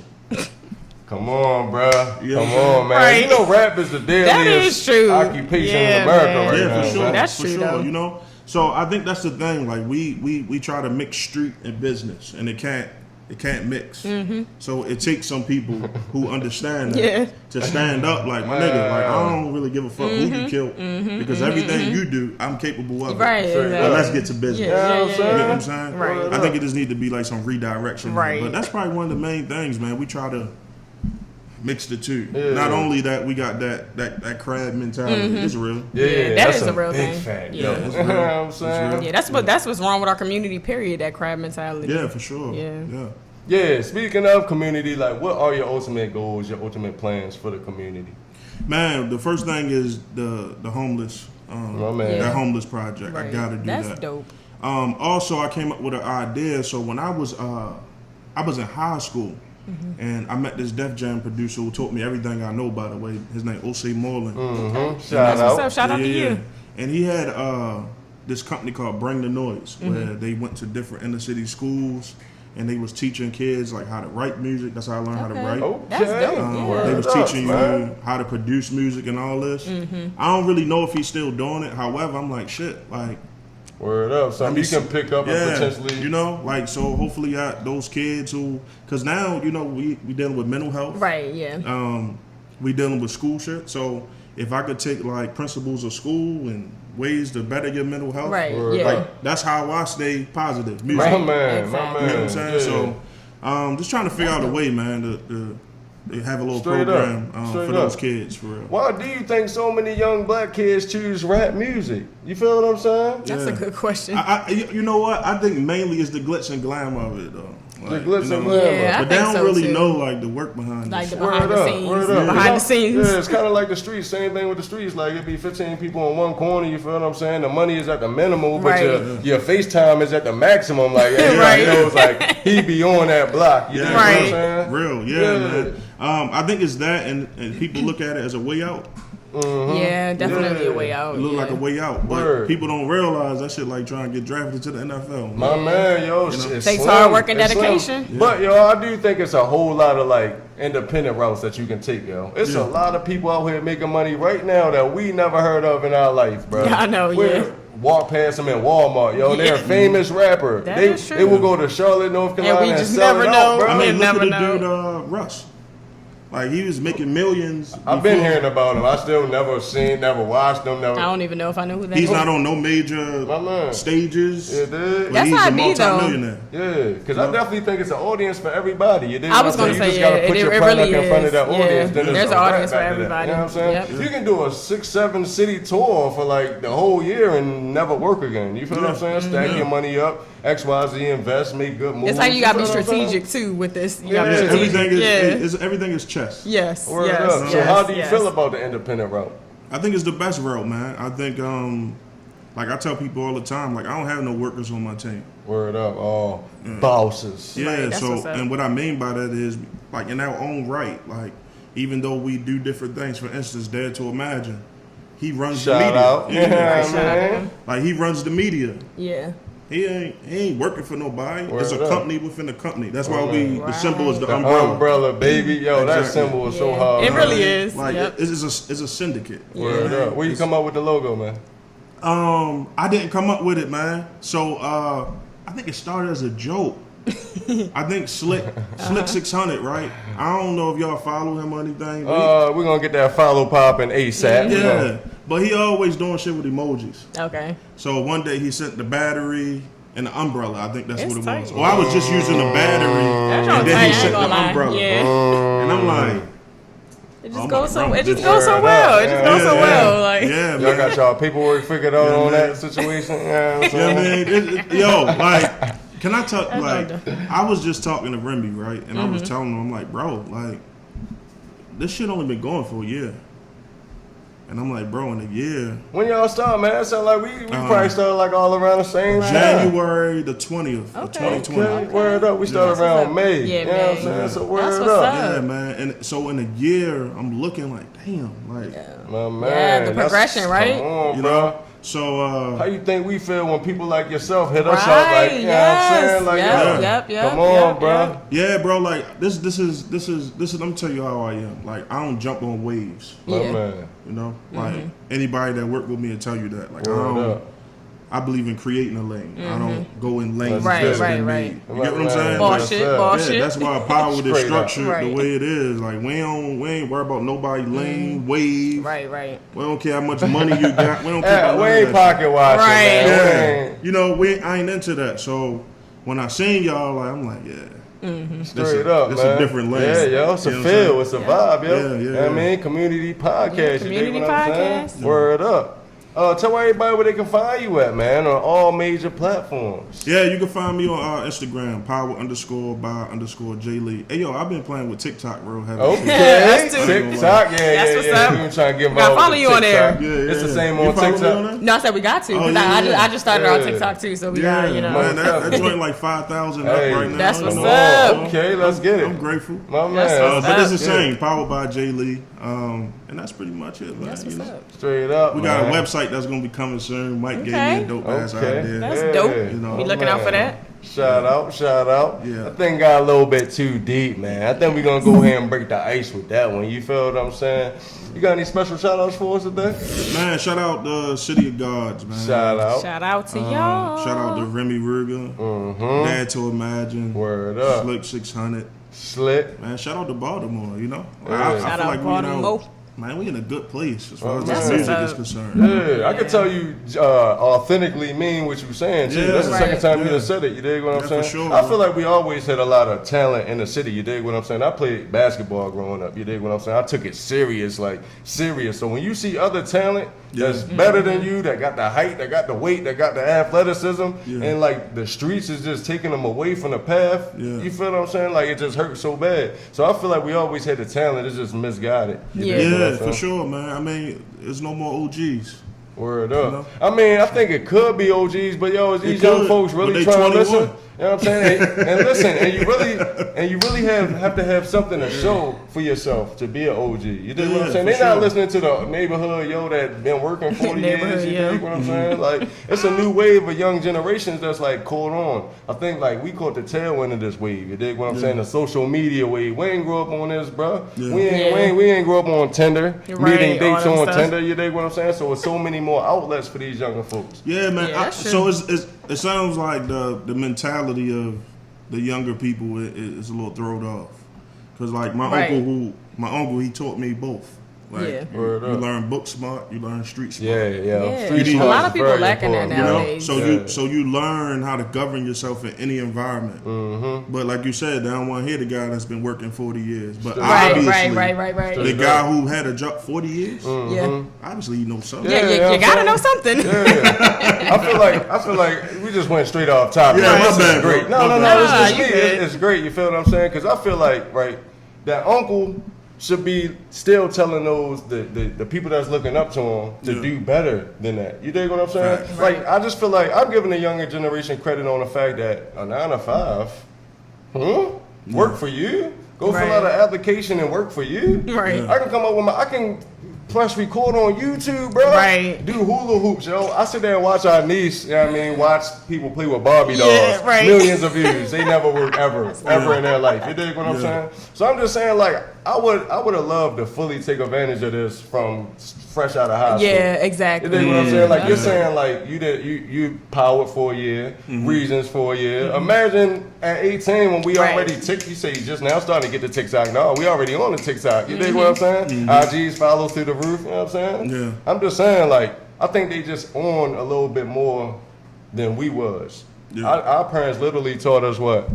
Come on, bro. Yeah. Come on, man. Right. You know, rap is the That is deadliest true. occupation Yeah, in America man. right Yeah, now. for sure. man. That's for true, sure, though. you know. So I think that's the thing. Like we try to mix street and business, and it can't mix. So it takes some people who understand that Yeah. to stand up. Like my nigga, like I don't really give a fuck who you killed because everything you do, I'm capable of. Right, It. But exactly. let's get to business. Yeah, You know what I'm You saying? know what I'm saying? Right. I think it just need to be like some redirection. Right. But that's probably one of the main things, man. We try to mix the two. Yeah. Not only that, we got that crab mentality. It's real. Yeah, that that's is a real big thing. fact. Yeah. yo. It's You real. know what I'm It's saying? real. Yeah, that's what's wrong with our community. Period. That crab mentality. Yeah, for sure. Yeah. Yeah, speaking of community, like what are your ultimate goals, your ultimate plans for the community? Man, the first thing is the homeless. My man. That homeless project. I Right. gotta do That's that. dope. Also, I came up with an idea. So when I was in high school, and I met this Def Jam producer who taught me everything I know. By the way, his name O.C. Moreland. Shout What's out. up? Shout out to you. And he had this company called Bring the Noise, where they went to different inner city schools, and they was teaching kids like how to write music. That's how I learned how to write. Okay. That's dope. Word They was up, teaching man. you how to produce music and all this. I don't really know if he's still doing it. However, I'm like, shit, like, Word up. Something you can pick up and yeah, potentially. you know, like, so hopefully those kids who, because now, you know, we dealing with mental health. Right. Yeah. We dealing with school shit. So if I could take like principles of school and ways to better your mental health, Right. Word Yeah. like that's how I stay positive. Music. My man, Exactly. my You know man. what I'm saying? Yeah. So, just trying to figure out a way, man, to have a little Straight program up. Straight for those up. kids, for real. Why do you think so many young black kids choose rap music? You feel what I'm saying? That's a good question. You know what? I think mainly it's the glitz and glam of it, though. Like, glitz you know, and glam. Yeah, I but they think don't so, really too. know like the work behind Like this the shit. behind the scenes. Behind the scenes. Yeah, it's kind of like the streets. Same thing with the streets. Like it'd be 15 people in one corner. You feel what I'm saying? The money is at the minimum, but Right. your FaceTime is at the maximum. Like everybody Right. knows, like he be on that block. You Yeah, know what I'm Right. saying? Real, yeah, man. I think it's that, and people look at it as a way out. Yeah, definitely Yeah. a way out. It look yeah. like a way out, but Word. people don't realize that shit like trying to get drafted to the NFL. My man, yo, it's Takes slim. hard work and It's slim. dedication. But yo, I do think it's a whole lot of like independent routes that you can take, yo. It's a lot of people out here making money right now that we never heard of in our life, bro. Yeah, I know, yeah. Walk past them in Walmart, yo. They're a Yeah. famous rapper. That they is true. they will go to Charlotte, North Carolina, we just sell never it know. out, bro. I mean, look never at the know. dude Russ. Like he was making millions. I've been before. hearing about him. I still never watched him, never. I don't even know if I knew who that He's is. not on no major My man. stages. Yeah, dude. But That's he's how a it be, though. multi-millionaire. Yeah, because I definitely think it's an audience for everybody. You dig I what was I'm gonna saying? say, You just gotta yeah, put it your really product in front of that is. audience. Yeah. Then There's it's an a audience rap for after that. everybody. You know what I'm saying? Yep. You can do a 6-7 city tour for like the whole year and never work again. You feel what I'm saying? Stack your money up, XYZ, invest, make good moves. It's like you gotta be feel what I'm saying? strategic too with this. You gotta Yeah, be strategic. everything is yeah. everything is chess. Yes. Word yes. up. Yes. So how do you yes. feel about the independent route? I think it's the best route, man. I think like I tell people all the time, like I don't have no workers on my team. Word up, all bosses. Yeah, Right, that's so what's up. and what I mean by that is like in our own right, like even though we do different things, for instance, Dare to Imagine, he runs the Shout media. out. Yeah, Yeah, for sure. man. Like he runs the media. Yeah. He ain't working for nobody. It's a Word up. company within a company. That's why Word the symbol is the The umbrella. umbrella, baby. Yo, that Exactly. symbol is so Yeah. hard. It man. really is. Like Yep. it's a syndicate. Word up. Where you come up with the logo, man? I didn't come up with it, man. So I think it started as a joke. I think Slick 600, right? I don't know if y'all follow him or anything. but We're gonna get that follow popping ASAP. yeah, but he always doing shit with emojis. Okay. So one day he sent the battery and the umbrella. I think that's It's what it tight. was. Or I was just using the battery That's and then tight, I he ain't sent the gonna lie. umbrella. Yeah. And I'm like, It Oh, just my goes so. grandma It just just goes so word well. up. It just goes so Yeah. well. Like. yeah, Y'all man. got y'all paperwork figured out Yeah, on man. that situation? You know what I'm Yeah, saying? man. Yo, like, can I tell? That's Like, all I was just talking to Remy, right? And I Mm-hmm. was telling him, I'm like, bro, like, this shit only been going for a year. And I'm like, bro, in a year, When y'all start, man, that sound like we probably started like all around the same time. January the 20th of Okay. 2020. Okay, word up. We started That's what's around up. May. Yeah, you know what I'm May. saying? So That's word what's up. up. Yeah, man. And so in a year, I'm looking like, damn, like, My man. Yeah, the that's- progression, right? Come on, You bro. know? So How you think we feel when people like yourself hit us up? Like, you know what I'm saying? Like, Yep. come on, bro. yeah, bro. Like this is. Let me tell you how I am. Like I don't jump on waves. My Yeah. man. You know, like anybody that work with me will tell you that. Like Word up. I believe in creating a lane. I don't go in lanes Right, that's right, been right. made. You get what I'm saying? Bullshit, Like, bullshit. yeah, that's why power is Straight up. structured the Right. way it is. Like we ain't worried about nobody lane, wave. Right. We don't care how much money you got. We don't care about We none of ain't that shit. pocket watching, Right. man. We Yeah. ain't- You know, I ain't into that. So when I seen y'all, like I'm like, yeah. Straight up, It's man. a different lane. Yeah, yo, it's a You know what I'm feel, saying? it's a vibe, yo. Yeah, yeah, You know what I yeah. mean? Community podcast, you dig community what I'm saying? podcast. Word up. Tell everybody where they can find you at, man, on all major platforms. Yeah, you can find me on Instagram, power_by_Jaylee. Hey, yo, I've been playing with TikTok real heavy. Okay, Us too. TikTok, That's what's yeah. up. We been trying to get We gotta involved follow with you on there. TikTok. Yeah, It's the same You on follow me TikTok. on that? No, I said we got to. Oh, 'cause yeah. I just started on Yeah. TikTok too, so we Yeah, got, you know. man, that joint like 5,000 Hey, up right now. that's you what's know? up. Okay, let's get it. I'm grateful. My man. That's what's But it's the Yeah. same, powered by Jaylee, and that's pretty much it. Man, That's what's you know? up. Straight up, We got man. a website that's gonna be coming soon. Mike gave me Okay. a dope ass Okay. idea. That's Yeah, dope. you know, We looking out for that. Shout out. Yeah. That thing got a little bit too deep, man. I think we're gonna go ahead and break the ice with that one. You feel what I'm saying? You got any special shout outs for us today? Man, shout out the City of Gods, man. Shout out. Shout out to y'all. Shout out to Remy Ruger, Dad to Imagine, Word up. Slick 600. Slick. Man, shout out to Baltimore, you know? Yeah. I Shout feel out like Baltimore. we in a good place as far as That's the music what's is up. concerned. Yeah, I can tell you authentically mean what you saying too. Yeah. That's the second Right. time you Yeah. done said it. You dig what I'm Yeah, saying? for sure. I feel like we always had a lot of talent in the city. You dig what I'm saying? I played basketball growing up. You dig what I'm saying? I took it serious. So when you see other talent that's better than you, that got the height, that got the weight, that got the athleticism, Yeah. and like the streets is just taking them away from the path. Yeah. You feel what I'm saying? Like it just hurts so bad. So I feel like we always had the talent. It's just misguided. You Yeah. dig what I'm Yeah, for saying? sure, man. I mean, there's no more OGs. Word up. know? I mean, I think it could be OGs, but yo, is these It young could, folks but really they trying to 21. listen? You know what I'm saying? And listen, and you really have to have something to show for yourself to be an OG. You dig what I'm Yeah, saying? for They're not sure. listening to the neighborhood yo that been working 40 years. Neighborhood, You yo. dig what I'm saying? Like it's a new wave of young generations that's like caught on. I think like we caught the tail end of this wave. You dig what I'm saying? The social media wave. We ain't grew up on this, bro. Yeah. We ain't grew up on Tinder, Right, meeting all dates them on stuff. Tinder. You dig what I'm saying? So it's so many more outlets for these younger folks. Yeah, man. Yeah, that's So it sounds like the mentality of the younger people is a little thrown off. Cause like my Right. uncle, he taught me both. Like Yeah. Word you up. learn book smart, you learn street smart. Yeah. Yeah. Street A smart lot is of people very lacking that important. You know, nowadays. so you learn how to govern yourself in any environment. Mm-hmm. But like you said, they don't want to hear the guy that's been working 40 years. But Right, obviously, right. the guy who had a job 40 years, Yeah. obviously you know something. Yeah, Yeah, you I'm gotta saying- know something. Yeah. I feel like we just went straight off topic. Yeah, Like, my this bad, is bro. great. My No, bad. it's you me. good. It's great. You feel what I'm saying? Because I feel like that uncle should be still telling those the people that's looking up to him to Yeah. do better than that. You dig what I'm saying? Facts. Like I just feel like I'm giving the younger generation credit on the fact that a 9 to 5, work for you. Go Right. fill out an application and work for you. Right. I can come up with I can press record on YouTube, bro. Right. Do hula hoops, yo. I sit there and watch our niece, you know what I mean, watch people play with Barbie dolls. Yeah, right. Millions of views. They never work ever in their life. You dig what I'm saying? So I'm just saying, like, I would have loved to fully take advantage of this from fresh out of high school. Yeah, exactly. You dig what I'm saying? Like Yeah. you're saying, like you powered for a year, Reasons for a year. Imagine at 18 when we Right. already you say you just now starting to get the TikTok. No, we already on the TikTok. You dig what I'm saying? IGs follow through the roof. You know what I'm saying? Yeah. I'm just saying, like, I think they just on a little bit more than we was. Yeah. Our parents literally taught us what?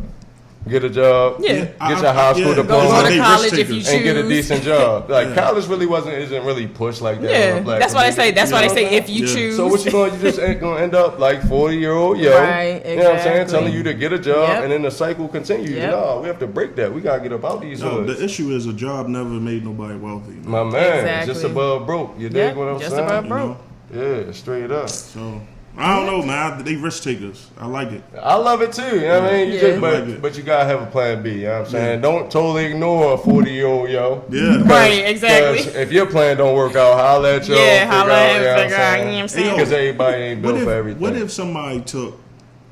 Get a job. Yeah. Get your high school yeah. diploma. Go They to risk college if you takers. choose. And get a decent job. Like Yeah. college really isn't really pushed like that. in Yeah, the black that's why they say. community. That's why You they know say what I'm if you Yeah. choose. so what you going? You just ain't gonna end up like 40-year-old yo. Right, You know what I'm saying? exactly. Telling you to get a job, Yep. and then the cycle continues. Yep. No, we have to break that. We gotta get up out these No, hoods. the issue is a job never made nobody wealthy. Man. My man, Exactly. just above broke. You dig Yep, what I'm just saying? above You broke. know? Yeah, straight up. So I don't know, man. They risk takers. I like it. I love it too. You know what I mean? You Yeah. just, I like it. but you gotta have a plan B. You know what I'm saying? Don't totally ignore a 40-year-old yo. Yeah. Right, exactly. 'Cause if your plan don't work out, holla at yo. Yeah, holla at him, you know figure out, you know what I'm saying? Hey, yo, Because everybody ain't built for everything. What if somebody took,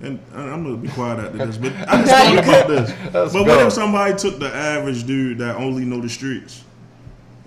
and I'm gonna be quiet after this, but I just thought about this. Let's But go. what if somebody took the average dude that only know the streets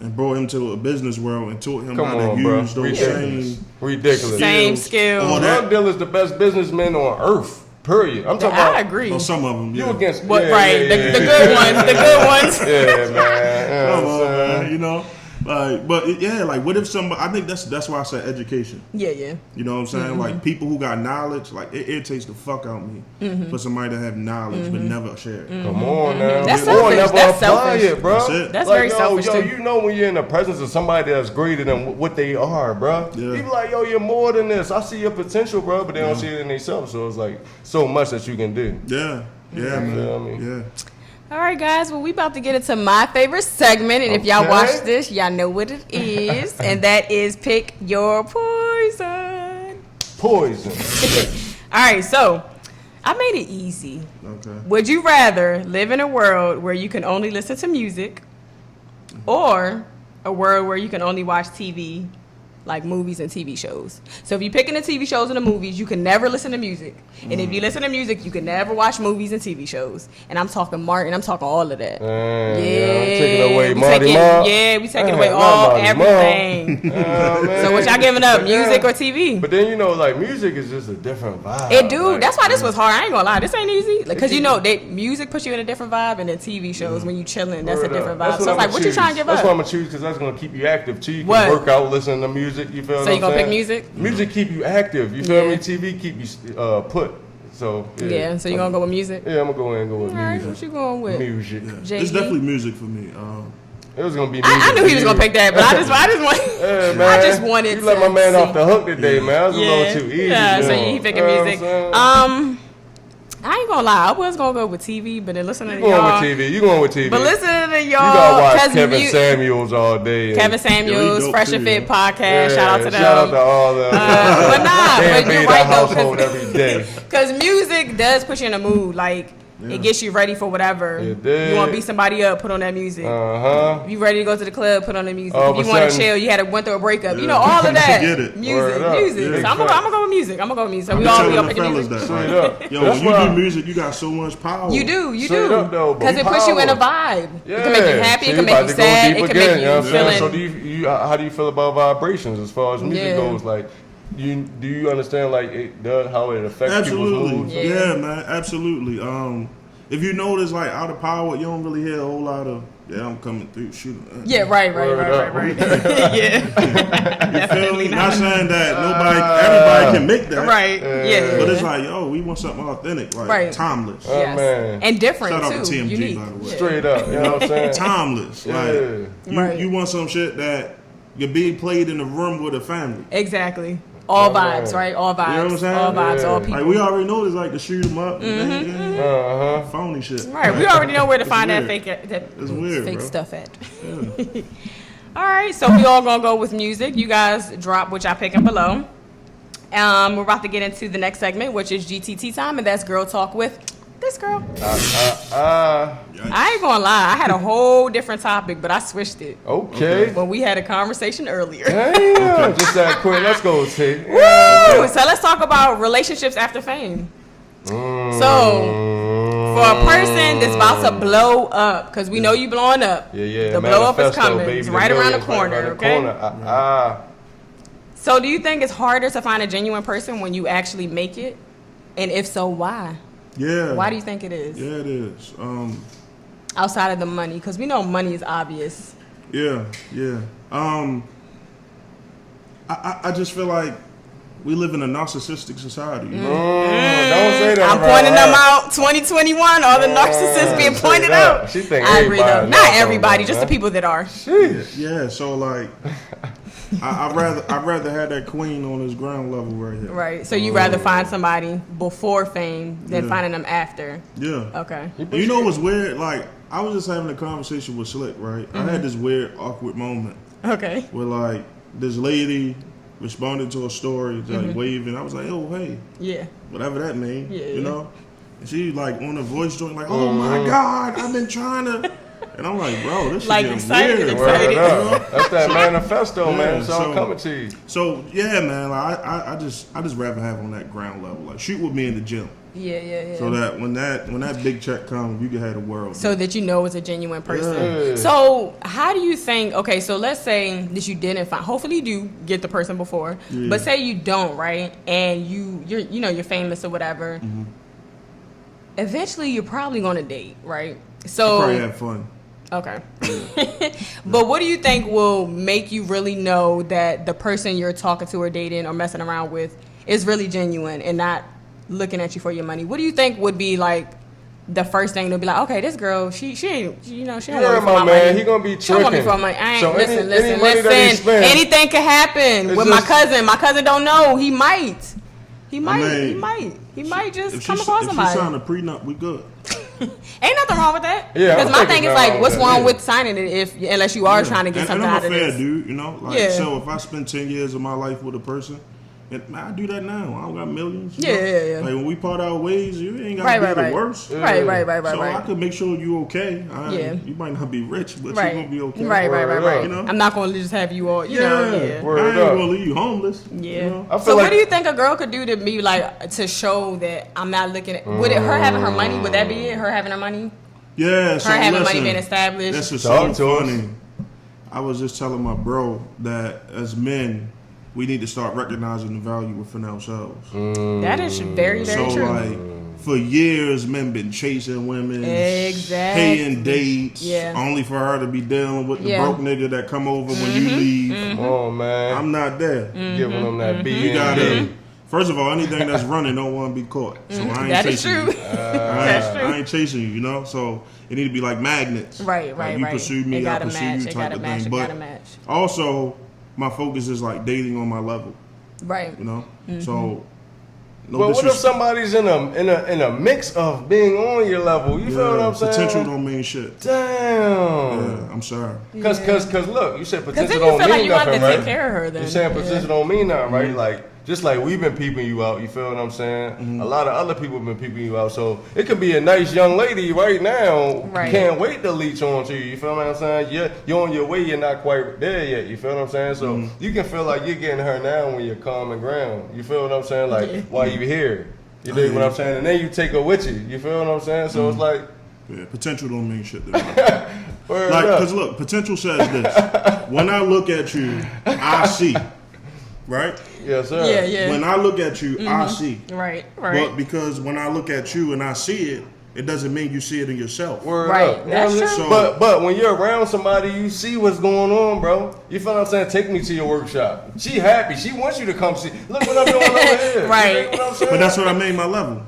and brought him to a business world and taught him Come how on, to bro. use those same Ridiculous. Same skills. skills. Or that- Drug dealers the best businessmen on earth. Period. I'm talking I about agree. Or some of them. you Yeah. against What, yeah, right, yeah, the yeah, good ones, the good ones. Yeah, man. You know Come what on, I'm saying? man. You know, like, but yeah, like, what if somebody? I think that's why I said education. Yeah, yeah. You know what I'm saying? Like people who got knowledge, like it irritates the fuck out of me for somebody to have knowledge but never share it. Come on now. That's Or selfish. never That's apply selfish. it, bro. That's it. That's Like, very selfish, yo, too. you know when you're in the presence of somebody that's greater than what they are, bro. Yeah. You be like, yo, you're more than this. I see your potential, bro, but they don't see it in themselves. So it's like so much that you can do. Yeah, yeah, man. feel me? Yeah. All right, guys. Well, we about to get into my favorite segment, and if y'all Okay. watch this, y'all know what it is, and that is pick your poison. Poison. All right, so I made it easy. Okay. Would you rather live in a world where you can only listen to music, or a world where you can only watch TV, like movies and TV shows? So if you're picking the TV shows and the movies, you can never listen to music. And if you listen to music, you can never watch movies and TV shows. And I'm talking Martin, I'm talking all of that. Man, I'm taking away we Marty taking, Mark. yeah, we taking Man, away not all Marty everything. Man. So what y'all giving up, But then- music or TV? But then you know, like music is just a different vibe. It do. Like, That's why this was hard. I ain't gonna lie. This ain't easy. Like, cause you know, music puts you in a different vibe, and then TV shows when you chilling, that's a word up. different That's vibe. So it's I'ma like, what you choose. trying to give That's up? what I'm gonna choose because that's gonna keep you active too. You can What? work out listening to music. You feel? So what you I'm gonna pick saying? music? Music keep you active. You feel Yeah. me? TV keep you put. So Yeah. So you gonna go with music? Yeah, I'm gonna go in and go with All right. music. What you going with? Music. Jaylee? It's definitely music for me. It was gonna be music. I knew he was gonna pick that, but I just want. Yeah, man. I just wanted You let to my man see. off the hook today, man. That was a little too easy. Yeah. So man. he picking You know what music. I'm saying? I ain't gonna lie. I was gonna go with TV, but then listening You to going y'all. with TV? You going with TV? But listening to you y'all, gotta watch 'cause Kevin Samuels all day. and- Kevin Samuels, dope Fresh too, and Fit yeah. podcast. Shout out to them. Shout out to all the. But nah, They but invade you're our right though, household every day. because music does put you in a mood. Like it gets you ready for whatever. It did. You want to beat somebody up, put on that music. Uh huh. You ready to go to the club, put on the music. All If of you a want to sudden- chill, you had to went through a breakup. You Yeah. know, all of that. Get it. Music, Word up. music. Yeah. So I'm gonna go with music. I'm gonna go with music. So we I'm all telling the picking fellas music. that. Straight Like, up. yo, That's when you why- do music, you got so much power. You do, Straight up, though, but because it puts you in a power. vibe. Yeah. It can make you happy. See, It can we make about you to go sad. deep It can again, make you know you what I'm saying? So feeling. do you how do you feel about vibrations as far as music Yeah. goes? Like, do you understand like it does how it affects people's Absolutely. moods? Yeah. Yeah, man. Absolutely. If you notice, like out of power, you don't really hear a whole lot of. Yeah, I'm coming through. Shoot. Yeah, right. Word up. Yeah, You feel me? Not saying that everybody can make that. right. Yeah, But it's like, yo, we want something authentic, like Right. timeless. yes. man. And different Shout out to too. TMG, Unique. by the way. Yeah. Straight up, you know what I'm saying? Timeless. Yeah. Like Right. you want some shit that you're being played in a room with a family. Exactly. All Yeah, vibes, man. right? All vibes. You know what I'm saying? All vibes. Yeah. All people. Like we already know it's like to shoot them up. Uh-huh. Phony shit. Right. We already know where to It's find weird. that fake It's weird, fake bro. stuff at. All right. So we all gonna go with music. You guys drop what y'all picking below. We're about to get into the next segment, which is GTT time, and that's Girl Talk with this girl. I ain't gonna lie. I had a whole different topic, but I switched it Okay. when we had a conversation earlier. Damn. Just that quick. Let's go, T. Woo! So let's talk about relationships after fame. So, for a person that's about to blow up, because we know you blowing up. Yeah. The blow up is Manifesto, coming. baby, It's right around the millions corner, right around the okay? corner. So do you think it's harder to find a genuine person when you actually make it? And if so, why? Yeah. Why do you think it is? Yeah, it is. Outside of the money, because we know money is obvious. Yeah. I just feel like we live in a narcissistic society. You know? Don't say that. I'm bro. pointing them out. 2021, all the narcissists being say pointed that. out. She think I agree though. everybody Not knows everybody, something, just man. the people that are. Yeah. So like, I'd rather have that queen on this ground level right here. Right. So you rather find somebody before fame than Yeah. finding them after. Yeah. Okay. You know what's weird? Like, I was just having a conversation with Slick, right? I had this weird, awkward moment Okay. where, like, this lady responded to a story, like waving. I was like, oh, hey, Yeah. whatever that means, Yeah, you yeah. know? And she like on the voice joint, like, oh my God, I've been trying to. And I'm like, bro, this shit Like, getting excited, weird. excited. Word You know? up. That's that manifesto, Yeah, man. So I'm so- coming to you. So yeah, man, like, I just rather have on that ground level. Like shoot with me in the gym. Yeah. So that when that big check comes, you can have the world. So that you know it's a genuine person. Yeah. So how do you think? Okay, so let's say that you didn't find. Hopefully, you do get the person before. Yeah. But say you don't, right? And you're famous or whatever. Mm-hmm. Eventually, you're probably gonna date, right? I So probably have fun. okay. But what do you think will make you really know that the person you're talking to or dating or messing around with is really genuine and not looking at you for your money? What do you think would be like the first thing to be like, okay, this girl, she ain't, she don't Yeah, want me for my my man, money. he gonna be She don't want me tricking. for my money. I ain't, So listen. any money that he spends, Anything could happen it's with just- my cousin. don't know. He might. He might just If come she, across if she somebody. signed a prenup, we good. Ain't nothing wrong with that. Yeah, Because I'm my thinking thing is nothing like, wrong what's with that, wrong yeah. with signing it unless you are trying to get something and I'm out a of fair this? dude, you know. Like Yeah. so, if I spend 10 years of my life with a person, and man, I do that now. I don't got millions. you Yeah, know? yeah. Like when we part our ways, you ain't Right, gotta be right. the worst. Right. So I could make sure you okay. Yeah. You might not be rich, but Right. you gonna be okay. Right. You know? I'm not going to just have you all, you Yeah. know. Yeah. Word I ain't up. gonna leave you homeless. Yeah. You know? I feel So like- what do you think a girl could do to be like to show that I'm not looking at? Would it her having her money? Would that be it? Her having her money? Yeah. So Her having listen, money being established? This is Talk so to us. funny. I was just telling my bro that as men, we need to start recognizing the value within ourselves. That is very, very So true. like for years, men been chasing women, Exactly. paying dates, Yeah. only for her to be dealing with the Yeah. broke nigga that come over when you leave. Come on, man. I'm not there. Giving them that B You gotta. and D. First of all, anything that's running don't want to be caught. So I ain't That is chasing true. you. That's true. I ain't chasing you, you know. So it need to be like magnets. Right. Like you pursue me, It I gotta pursue match. you, It type gotta of match. thing. It But gotta match. also, my focus is like dating on my level. Right. You know. Mm-hmm. So. No But what if disrespect. somebody's in a mix of being on your level? You feel what I'm saying? Potential don't mean shit. Damn. Yeah, I'm sorry. Cause look, you said Because potential then you don't feel mean like you have nothing, to right? take care of her. Then You're saying Yeah. potential don't mean nothing, right? Mm-hmm. Like just like we've been peeping you out, you feel what I'm saying? A lot of other people have been peeping you out. So it could be a nice young lady right now. Right. Can't wait to leech on to you. You feel what I'm saying? You're on your way, you're not quite there yet. You feel what I'm saying? So Mm-hmm. you can feel like you're getting her now when you're common ground. You feel what I'm saying? Like while you here. You dig what I'm saying? And then you take her with you. You feel what I'm saying? So it's like Yeah, potential don't mean shit to me. word Like, up. cause look, potential says this. When I look at you, I see. Right? Yes, sir. Yeah. When I look at you, I see. Right. But because when I look at you and I see it, it doesn't mean you see it in yourself. Word Right, up. You that's know what I'm true. saying? But when you're around somebody, you see what's going on, bro. You feel what I'm saying? Take me to your workshop. She happy. She wants you to come see. Look what I'm doing over here. Right. You dig what I'm saying? But that's what I made my level.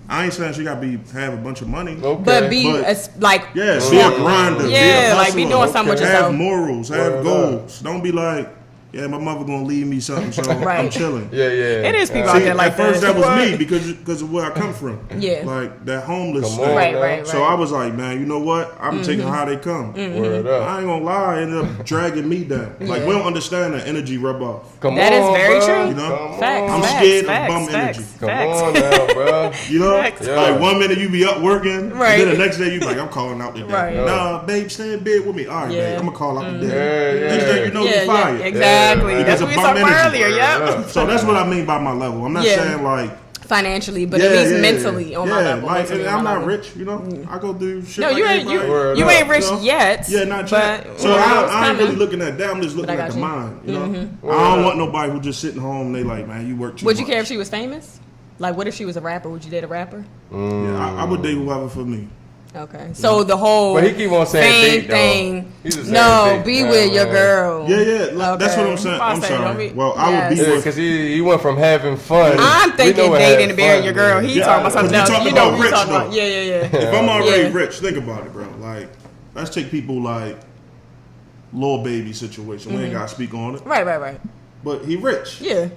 I ain't saying she got to have a bunch of money. Okay. But be But- like Yeah, be a grinder. Yeah, be a like be hustler. doing something with yourself. Have morals, have Word up. goals. Don't be like, yeah, my mother gonna leave me something, so I'm Right. chilling. Yeah. It is people out See, there like at first that was Right. me because of where I come from. Yeah. Like that homeless Come thing. on, Right, man. right. So I was like, man, you know what? I'm taking how they come. Word up. I ain't gonna lie, it ended up dragging me down. Like Yeah. we don't understand that energy rub off. Come That is on, very bro. true. You know? Come Facts. I'm on. scared of facts, bum facts, energy. Come facts. on now, bro. You know? Facts. Yeah. Like 1 minute you be up working, Right. and then the next day you be like, I'm calling out today. Right. Nah, babe, stay in bed with me. All right, Yeah. babe, I'm gonna call out today. Yeah, Next yeah. day you know Yeah, you fired. exactly. Yeah, That's Because what we of talked bum about energy. earlier. Yep. Yeah. So that's what I mean by my level. I'm not Yeah. saying like Financially, but at least mentally on my level. Like, mentally on I'm my not level. rich, you know. I go do shit. No, like you ain't everybody. Word you up. ain't rich You know? yet. Yeah, not yet. But So you know, it's I ain't coming. really looking at that. I'm just looking But I at got the you. mind. You know, Word I don't up. want nobody who just sitting home. And they like, man, you work too Would much. you care if she was famous? Like, what if she was a rapper? Would you date a rapper? Yeah, I would date whoever for me. Okay. So the whole But he keep on saying fame date, though. thing. He's just saying No, date. be Yeah, with your man. girl. Yeah, like, that's what I'm Okay. saying. I I'm say, don't sorry. be- Well, I would be Yes. Yeah, with. because he went from having fun. I'm We thinking know what dating having and marrying fun your girl. is. He Yeah, talking about something but you else. talking You know about what he rich, talking about. though. Yeah. If I'm already Yeah. rich, think about it, bro. Like, let's take people like Lil Baby situation. We ain't gotta speak on it, Right. but he rich. Yeah.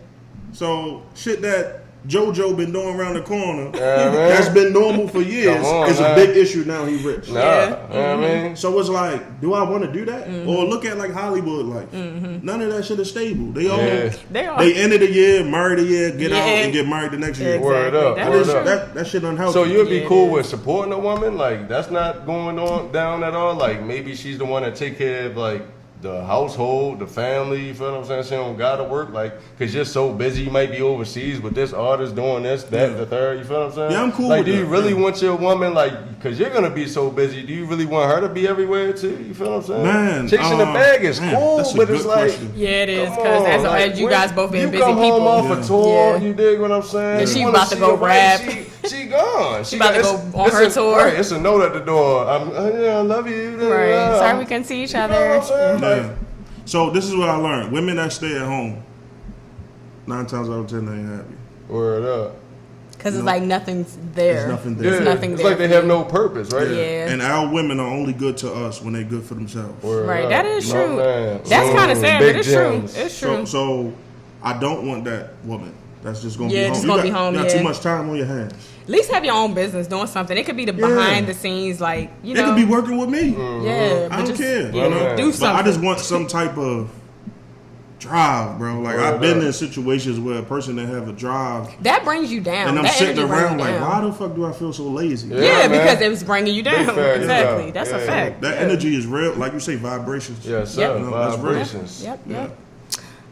So shit that JoJo been doing around the corner. Yeah, man. That's been normal for years. Come on, It's man. a big issue now. He rich. Nah, Yeah. you know what I mean? So it's like, do I want to do that? Or look at like Hollywood life. None of that shit is stable. They all Yeah. They end of the year, marry the year, get out Yeah. and get married the next year. Exactly. Word up, That word is up. true. That shit unhealthy. So you'd be Yeah, it cool is. with supporting a woman? Like, that's not going on down at all? Like, maybe she's the one that take care of, like, the household, the family, you feel what I'm saying? She don't gotta work, like, cause you're so busy, you might be overseas, but this artist doing this, that, Yeah. the third, you feel what I'm saying? Yeah, I'm cool Like, with do you that, really yeah. want your woman, like, cause you're gonna be so busy, do you really want her to be everywhere too? You feel what I'm saying? Man, Chasing the bag is man, cool, that's a but good it's like, question. Yeah, it is, come because that's on, like, as you when guys both being you busy come people. home off Yeah. a tour, Yeah. you dig what I'm saying? And she You wanna about to see go your wife, rap. She gone. She about to it's- go on it's her a- tour. Right, it's a note at the door. Yeah, I love you. Right. Yeah. Sorry we can see each You know other. what I'm saying? Like, Yeah. So this is what I learned. Women that stay at home, 9 times out of 10 they ain't happy. word up. Because it's No. like nothing's there. There's nothing there. There's Yeah, nothing it's there. like they have no purpose, right? Yeah. And our women are only good to us when they're good for themselves. Word Right, up. that is My true. man. That's kind of sad, but Big it's gems. true. It's So, true. so I don't want that woman. That's just gonna Yeah, be home. just You gonna got, be home, You got yeah. too much time on your hands. At least have your own business doing something. It could be the Yeah. behind the scenes, like, you They know. could be working with me. Yeah, I but don't just, care. You Yeah, know, man. do But something. I just want some type of drive, bro. Like Word I've been up. in situations where a person that have a drive, that brings you down. and I'm that sitting energy brings around you like, down. why the fuck do I feel so lazy? Yeah. Yeah, man. because it was bringing you down. Big fact, Exactly. yeah. That's a Yeah. fact. That Yeah. energy is real. Like you say, vibrations. Yes, sir. Yep. No, that's real. Vibrations. Yep, Yeah. yep.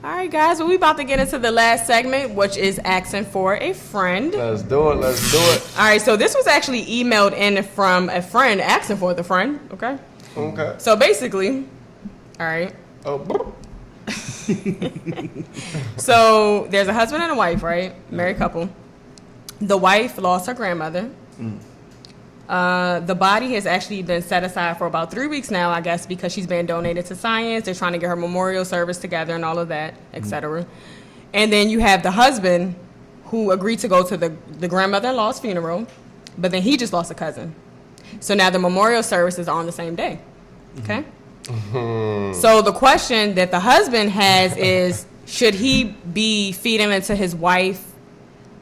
All right, guys. Well, we about to get into the last segment, which is asking for a friend. Let's do it. Let's do it. All right, so this was actually emailed in from a friend asking for the friend. Okay. Okay. So basically, all right. Oh, boop. So there's a husband and a wife, right? Married couple. The wife lost her grandmother. The body has actually been set aside for about 3 weeks now, I guess, because she's been donated to science. They're trying to get her memorial service together and all of that, etc. And then you have the husband who agreed to go to the grandmother-in-law's funeral, but then he just lost a cousin. So now the memorial services are on the same day. Okay? So the question that the husband has is, should he be feeding into his wife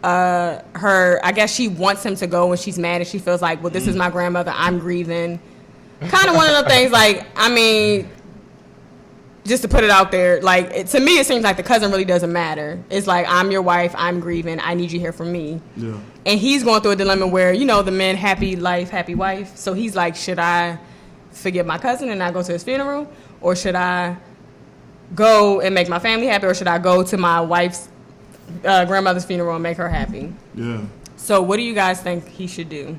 I guess she wants him to go when she's mad and she feels like, well, this is my grandmother, I'm grieving. Kind of one of the things, like, I mean, just to put it out there, like, to me, it seems like the cousin really doesn't matter. It's like, I'm your wife, I'm grieving, I need you here for me. Yeah. And he's going through a dilemma where, you know, the men, happy life, happy wife. So he's like, should I forgive my cousin and not go to his funeral? Or should I go and make my family happy? Or should I go to my wife's grandmother's funeral and make her happy? Yeah. So what do you guys think he should do?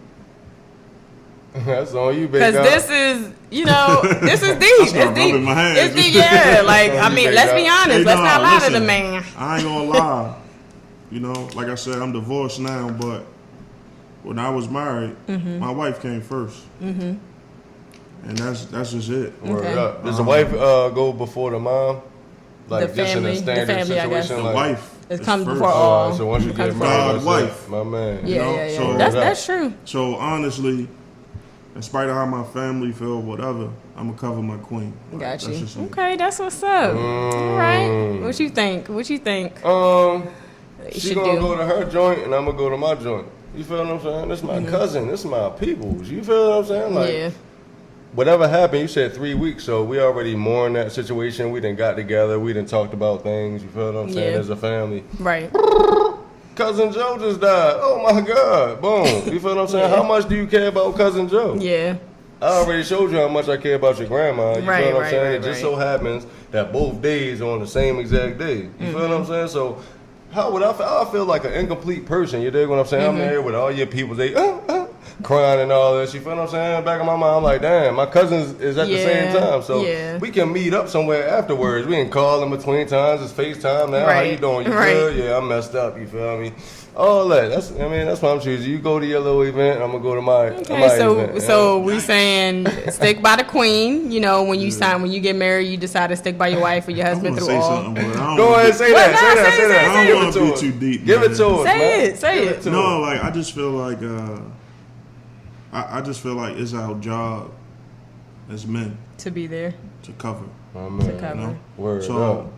That's on you, big Because guy. this is, you know, this is deep. start It's deep. rubbing my hands. It's deep, yeah. Like, I mean, Big let's guy. be honest. Hey, Let's nah, not lie to the listen, man. I ain't gonna lie. You know, like I said, I'm divorced now, but when I was married, my wife came first. And that's just it. Word Okay. up. Does the wife go before the mom? Like The just in family- a the standard family, I guess. situation? The like, wife. It is comes first. before all. Oh, so once you It get comes married, God, that's it. wife. My man. Yeah, know, yeah, yeah. so- That's true. So honestly, in spite of how my family feel, whatever, I'm gonna cover my queen. Like, Got that's you. just it. Okay, that's what's up. All right. What you think? What you think? You She She gonna do. go to her joint and I'm gonna go to my joint. You feel what I'm saying? This my cousin. This my peoples. You feel what I'm saying? Like Yeah. whatever happened, you said 3 weeks, so we already mourned that situation. We done got together. We done talked about things. You feel what I'm saying? Yeah. As a family. Right. Cousin Joe just died. Oh my God. Boom. You feel what I'm saying? Yeah. How much do you care about Cousin Joe? Yeah. I already showed you how much I care about your grandma. You Right, feel what I'm right, saying? right, It just right. so happens that both days are on the same exact day. You feel what I'm saying? So how would I feel like an incomplete person? You dig what I'm saying? I'm there with all your people, they crying and all this. You feel what I'm saying? Back in my mind, I'm like, damn, my cousins is at the same Yeah, time. So yeah. we can meet up somewhere afterwards. We can call in between times. It's FaceTime now. How Right, you doing? You right. good? Yeah, I messed up. You feel me? All that. That's what I'm choosing. You go to your little event, I'm gonna go to my Okay, my so event. so we saying stick by the queen. You know, when you get married, you decide to stick by your wife or your I husband want to through say all. something, but I don't Go wanna ahead, be- say Well, that. no, Say that. say Say that. it, I say don't Give want it to be to too us. deep. Give man. it to us, Say man. it, say Give it. to No, us. like I just feel like I just feel like it's our job as men To be there, to cover. My to man. You cover. know? Word So up.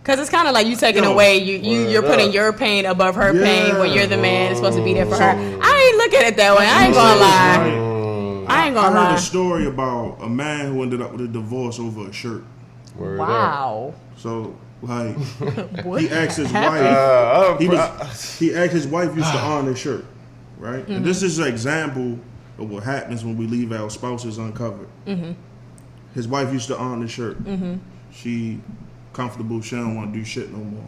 Cause it's kind of like you taking away you're putting your pain above her pain when you're the man that's supposed to be there for her. I ain't look at it that way. I ain't gonna lie. I ain't gonna lie. I heard a story about a man who ended up with a divorce over a shirt. Wow. So like he asked his wife. He asked his wife used to on his shirt, right? Mm-hmm. And this is an example of what happens when we leave our spouses uncovered. Mm-hmm. His wife used to on the shirt. Mm-hmm. She comfortable. She don't want to do shit no more.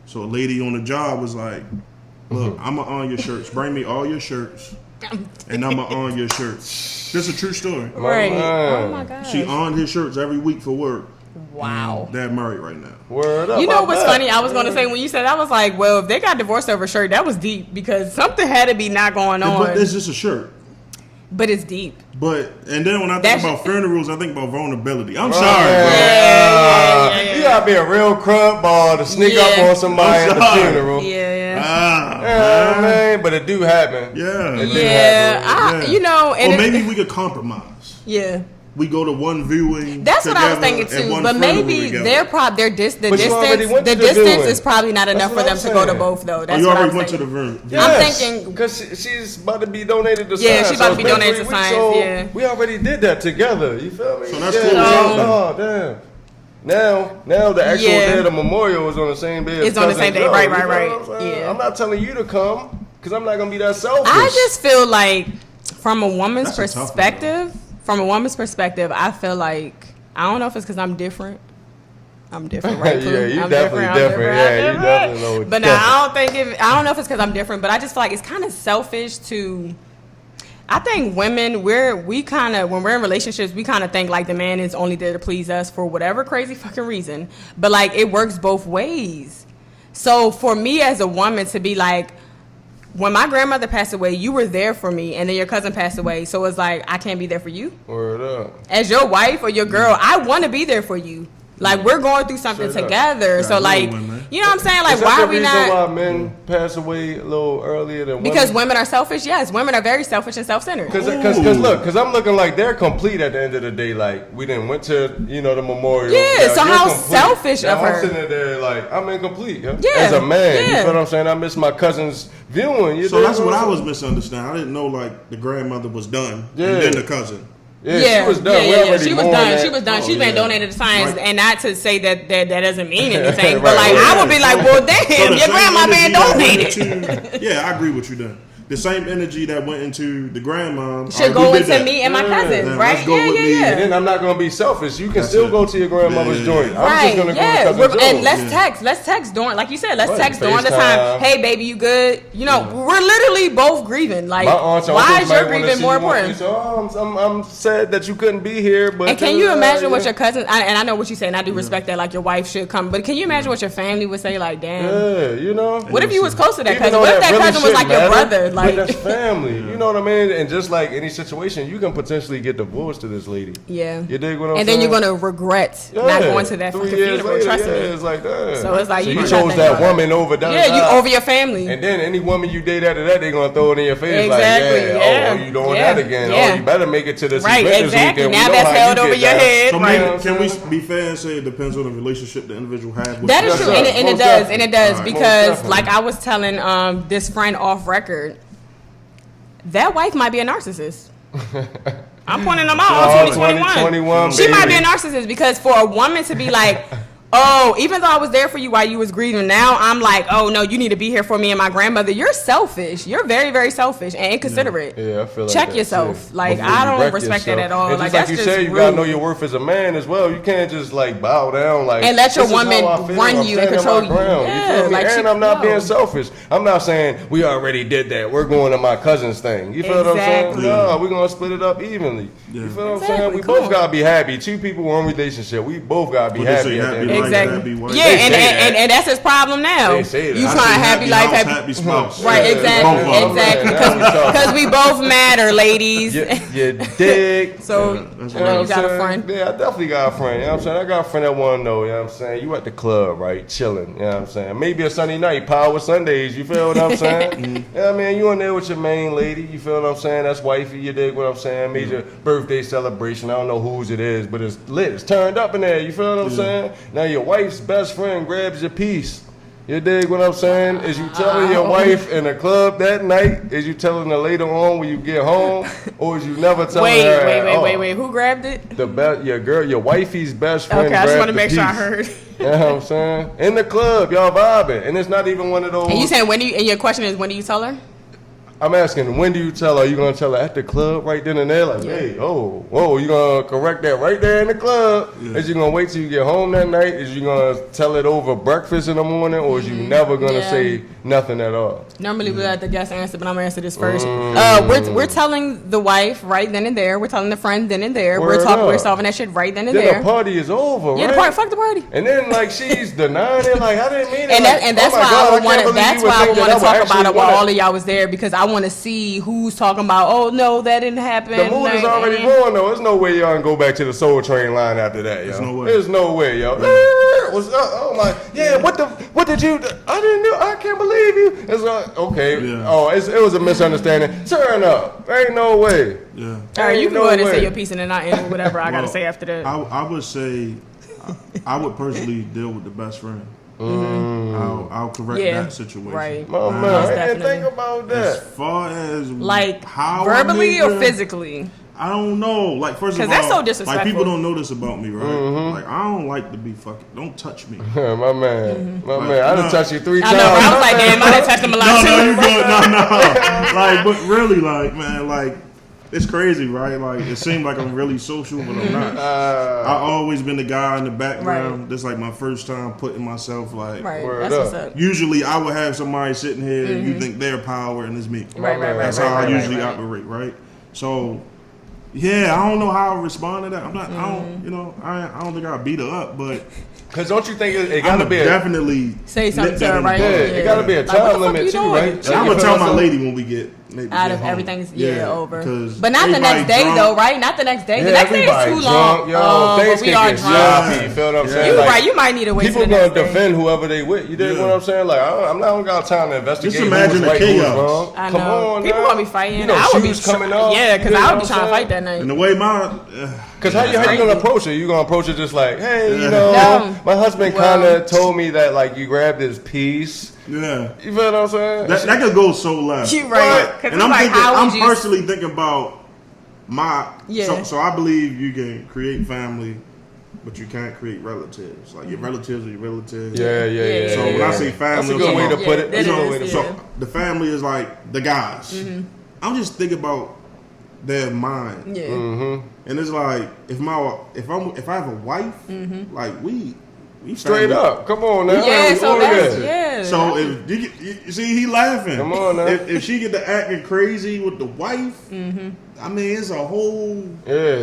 So a lady on the job was like, "Look, I'm gonna on your shirts. Bring me all your shirts, and I'm gonna on your shirts." This is a true story. Right. Oh my God. She on his shirts every week for work. Wow. They're married right now. Word up. You know what's funny? I was going to say, when you said that, I was like, well, if they got divorced over a shirt, that was deep because something had to be not going on. But it's just a shirt. But it's deep. And then when I think about funerals, I think about vulnerability. I'm sorry, Yeah. You gotta be a real crump ball to sneak up on somebody at the funeral. Man, but it do happen. You know, and or maybe we could compromise. Yeah. We go to one viewing. That's what I was thinking too. But maybe the distance is probably not enough for them to go to both though. That's you what already I'm went thinking. to the room. Yes, I'm thinking because she's about to be donated to science. Yeah, she's about to be donated to science. So we already did that together. You feel me? So that's cool. Oh damn. Now the actual day of the memorial is on the same day. It's on the same day. Right. Yeah. I'm not telling you to come because I'm not gonna be that selfish. I just feel like from a woman's perspective. From a woman's perspective, I feel like I don't know if it's because I'm different. I'm different, right? Yeah, you definitely different. Yeah, you definitely know. But no, I don't know if it's because I'm different. But I just feel like it's kind of selfish to. I think women, we kind of when we're in relationships, we kind of think like the man is only there to please us for whatever crazy fucking reason. But like it works both ways. So for me as a woman to be like. When my grandmother passed away, you were there for me, and then your cousin passed away. So it's like, I can't be there for you. Word up. As your wife or your girl, I want to be there for you. Like, we're going through something together. So, like, you know what I'm saying? Like, why are we not... Is that the reason why men pass away a little earlier than women? Because women are selfish? Yes, women are very selfish and self-centered. Because I'm looking like they're complete at the end of the day. Like, we didn't went to, the memorial. Yeah, so how selfish of her. I'm sitting there like, I'm incomplete. Yeah. As a man, you know what I'm saying? I miss my cousin's viewing. So that's what I was misunderstanding. I didn't know, like, the grandmother was done and then the cousin. Yeah, she was done. She was done. She's been donated to science, and not to say that doesn't mean anything. But like, I would be like, well, damn, your grandma been donated. I agree with you there. The same energy that went into the grandma should go into me and my cousin, right? Yeah. And then I'm not gonna be selfish. You can still go to your grandmother's joint. I'm just gonna go to cousin and let's text during, like you said, let's text during the time. Hey, baby, you good? We're literally both grieving. Like, why is your grieving more important? I'm sad that you couldn't be here, but and can you imagine what your cousin? And I know what you say, and I do respect that. Like, your wife should come, but can you imagine what your family would say? Like, damn, What if you was close to that cousin? What if that cousin was like your brother? But that's family, you know what I mean? And just like any situation, you can potentially get divorced to this lady. Yeah. You dig what I'm saying? And then you're gonna regret not going to that fucking funeral. Trust me. It's like that. So it's like you chose that woman over that. Yeah, you over your family. And then any woman you date after that, they're gonna throw it in your face. Exactly. Like, you doing that again? Yeah. Oh, you better make it to this right. event Exactly. this Now that's held over your head. So maybe, can we be fair and say it depends on the relationship the individual has? That is true, and it does because, like I was telling this friend off record. That wife might be a narcissist. I'm pointing them out on 2021. She might be a narcissist because for a woman to be like, oh, even though I was there for you while you was grieving, now I'm like, oh no, you need to be here for me and my grandmother. You're selfish. You're very, very selfish and inconsiderate. Yeah, I feel like check yourself. Like, I don't respect that at all. And like, that's you say, you gotta know your worth as a man as well. You can't just like bow down like and let your woman run you and control you. Yeah, like and I'm not being selfish. I'm not saying we already did that. We're going to my cousin's thing. You feel what I'm saying? No, we're gonna split it up evenly. You feel what I'm saying? We both gotta be happy. Two people, one relationship. We both gotta be happy. Exactly. And that's his problem now. You trying happy life, happy spouse. Right? Exactly. Because we both matter, ladies. You dig? So you got a friend. Yeah, I definitely got a friend. You know what I'm saying? I got a friend that want to know. You know what I'm saying? You at the club, right? Chilling. You know what I'm saying? Maybe a Sunday night, Power Sundays. You feel what I'm saying? Yeah, man, you in there with your main lady. You feel what I'm saying? That's wifey. You dig what I'm saying? Major birthday celebration. I don't know whose it is, but it's lit. It's turned up in there. You feel what I'm saying? Now saying? Your wife's best friend grabs your piece. You dig what I'm saying? Is you telling your wife in the club that night? Is you telling her later on when you get home? Or is you never telling her? Wait. Who grabbed it? Your wifey's best friend. Okay, I just want to grabbed make the sure I piece. heard. You know what I'm saying? In the club, y'all vibing. And it's not even one of those. And you saying and your question is, when do you tell her? I'm asking, when do you tell her? Are you going to tell her at the club right then and there? Like, hey, whoa, you going to correct that right there in the club? Yeah. Is you going to wait till you get home that night? Is you going to tell it over breakfast in the morning? Or is you never going to say nothing at all? Normally we let the guest answer, but I'm going to answer this first. We're telling the wife right then and there. We're telling the friend then and there. We're solving that shit right then and there. Then the party is over, right? Yeah, fuck the party. And then, like, she's denying it, like, I didn't mean it. And that's why I would want to talk about it while all of y'all was there, because I want to see who's talking about, oh, no, that didn't happen. The mood is already ruined, though. There's no way y'all can go back to the Soul Train line after that, yo. There's no way, yo. What's up? Oh, my. Yeah, what did you do? I didn't know. I can't believe you. It's like, okay. Yeah. Oh, it was a misunderstanding. Turn up. Ain't no way. Yeah. All right, you can go ahead and say your piece and then I end with whatever I got to say after that. I would say, I would personally deal with the best friend. Mm-hmm. I'll correct that situation. Right. Oh, man, I didn't think about that. As far as like how verbally or physically? I don't know. Like, first of all, that's so disrespectful. Like, people don't know this about me, right? Mm-hmm. Like, I don't like to be fucking. Don't touch me. My man. I done touched you 3 times. I know. I was like, damn, I done touched him a lot too. No, you good. No. Like, but really, like, man, like, it's crazy, right? Like, it seems like I'm really social, but I'm not. I've always been the guy in the background. Right. This is like my first time putting myself like. Right. That's what's up. Usually, I would have somebody sitting here, and you think they're power, and it's me. Right. That's how I usually operate, right? So, yeah, I don't know how I respond to that. I'm not. I don't think I'll beat her up, but. Cause don't you think it gotta be definitely say something to her, right? Yeah, it gotta be a time limit too, right? Like, I'm gonna tell my lady when we get out of everything's over. But not the next day though, right? Not the next day. The next day is too long. Things we are drunk. You feel what I'm saying? You're right. You might need to wait. People gonna defend whoever they with. You dig what I'm saying? Like I don't got time to investigate. Just imagine the chaos. I know. Come on, people gonna be fighting. You know, I would be coming up. Yeah, because I would be trying to fight that night. And the way Cause how you gonna approach it? You gonna approach it just like, hey, you know, my husband kind of told me that like you grabbed his piece. Yeah, you feel what I'm saying? That could go so left. You right? And I'm personally thinking about my. Yeah. So I believe you can create family, but you can't create relatives. Like your relatives are your relatives. Yeah. So when I say family, that's a good way to put it. So the family is like the guys. Mm-hmm. I'm just thinking about their mind. Yeah. Mm-hmm. And it's like if I have a wife, like we straight up. Come on now. Yeah. So if you see he laughing. Come on now. If she get to acting crazy with the wife, I mean it's a whole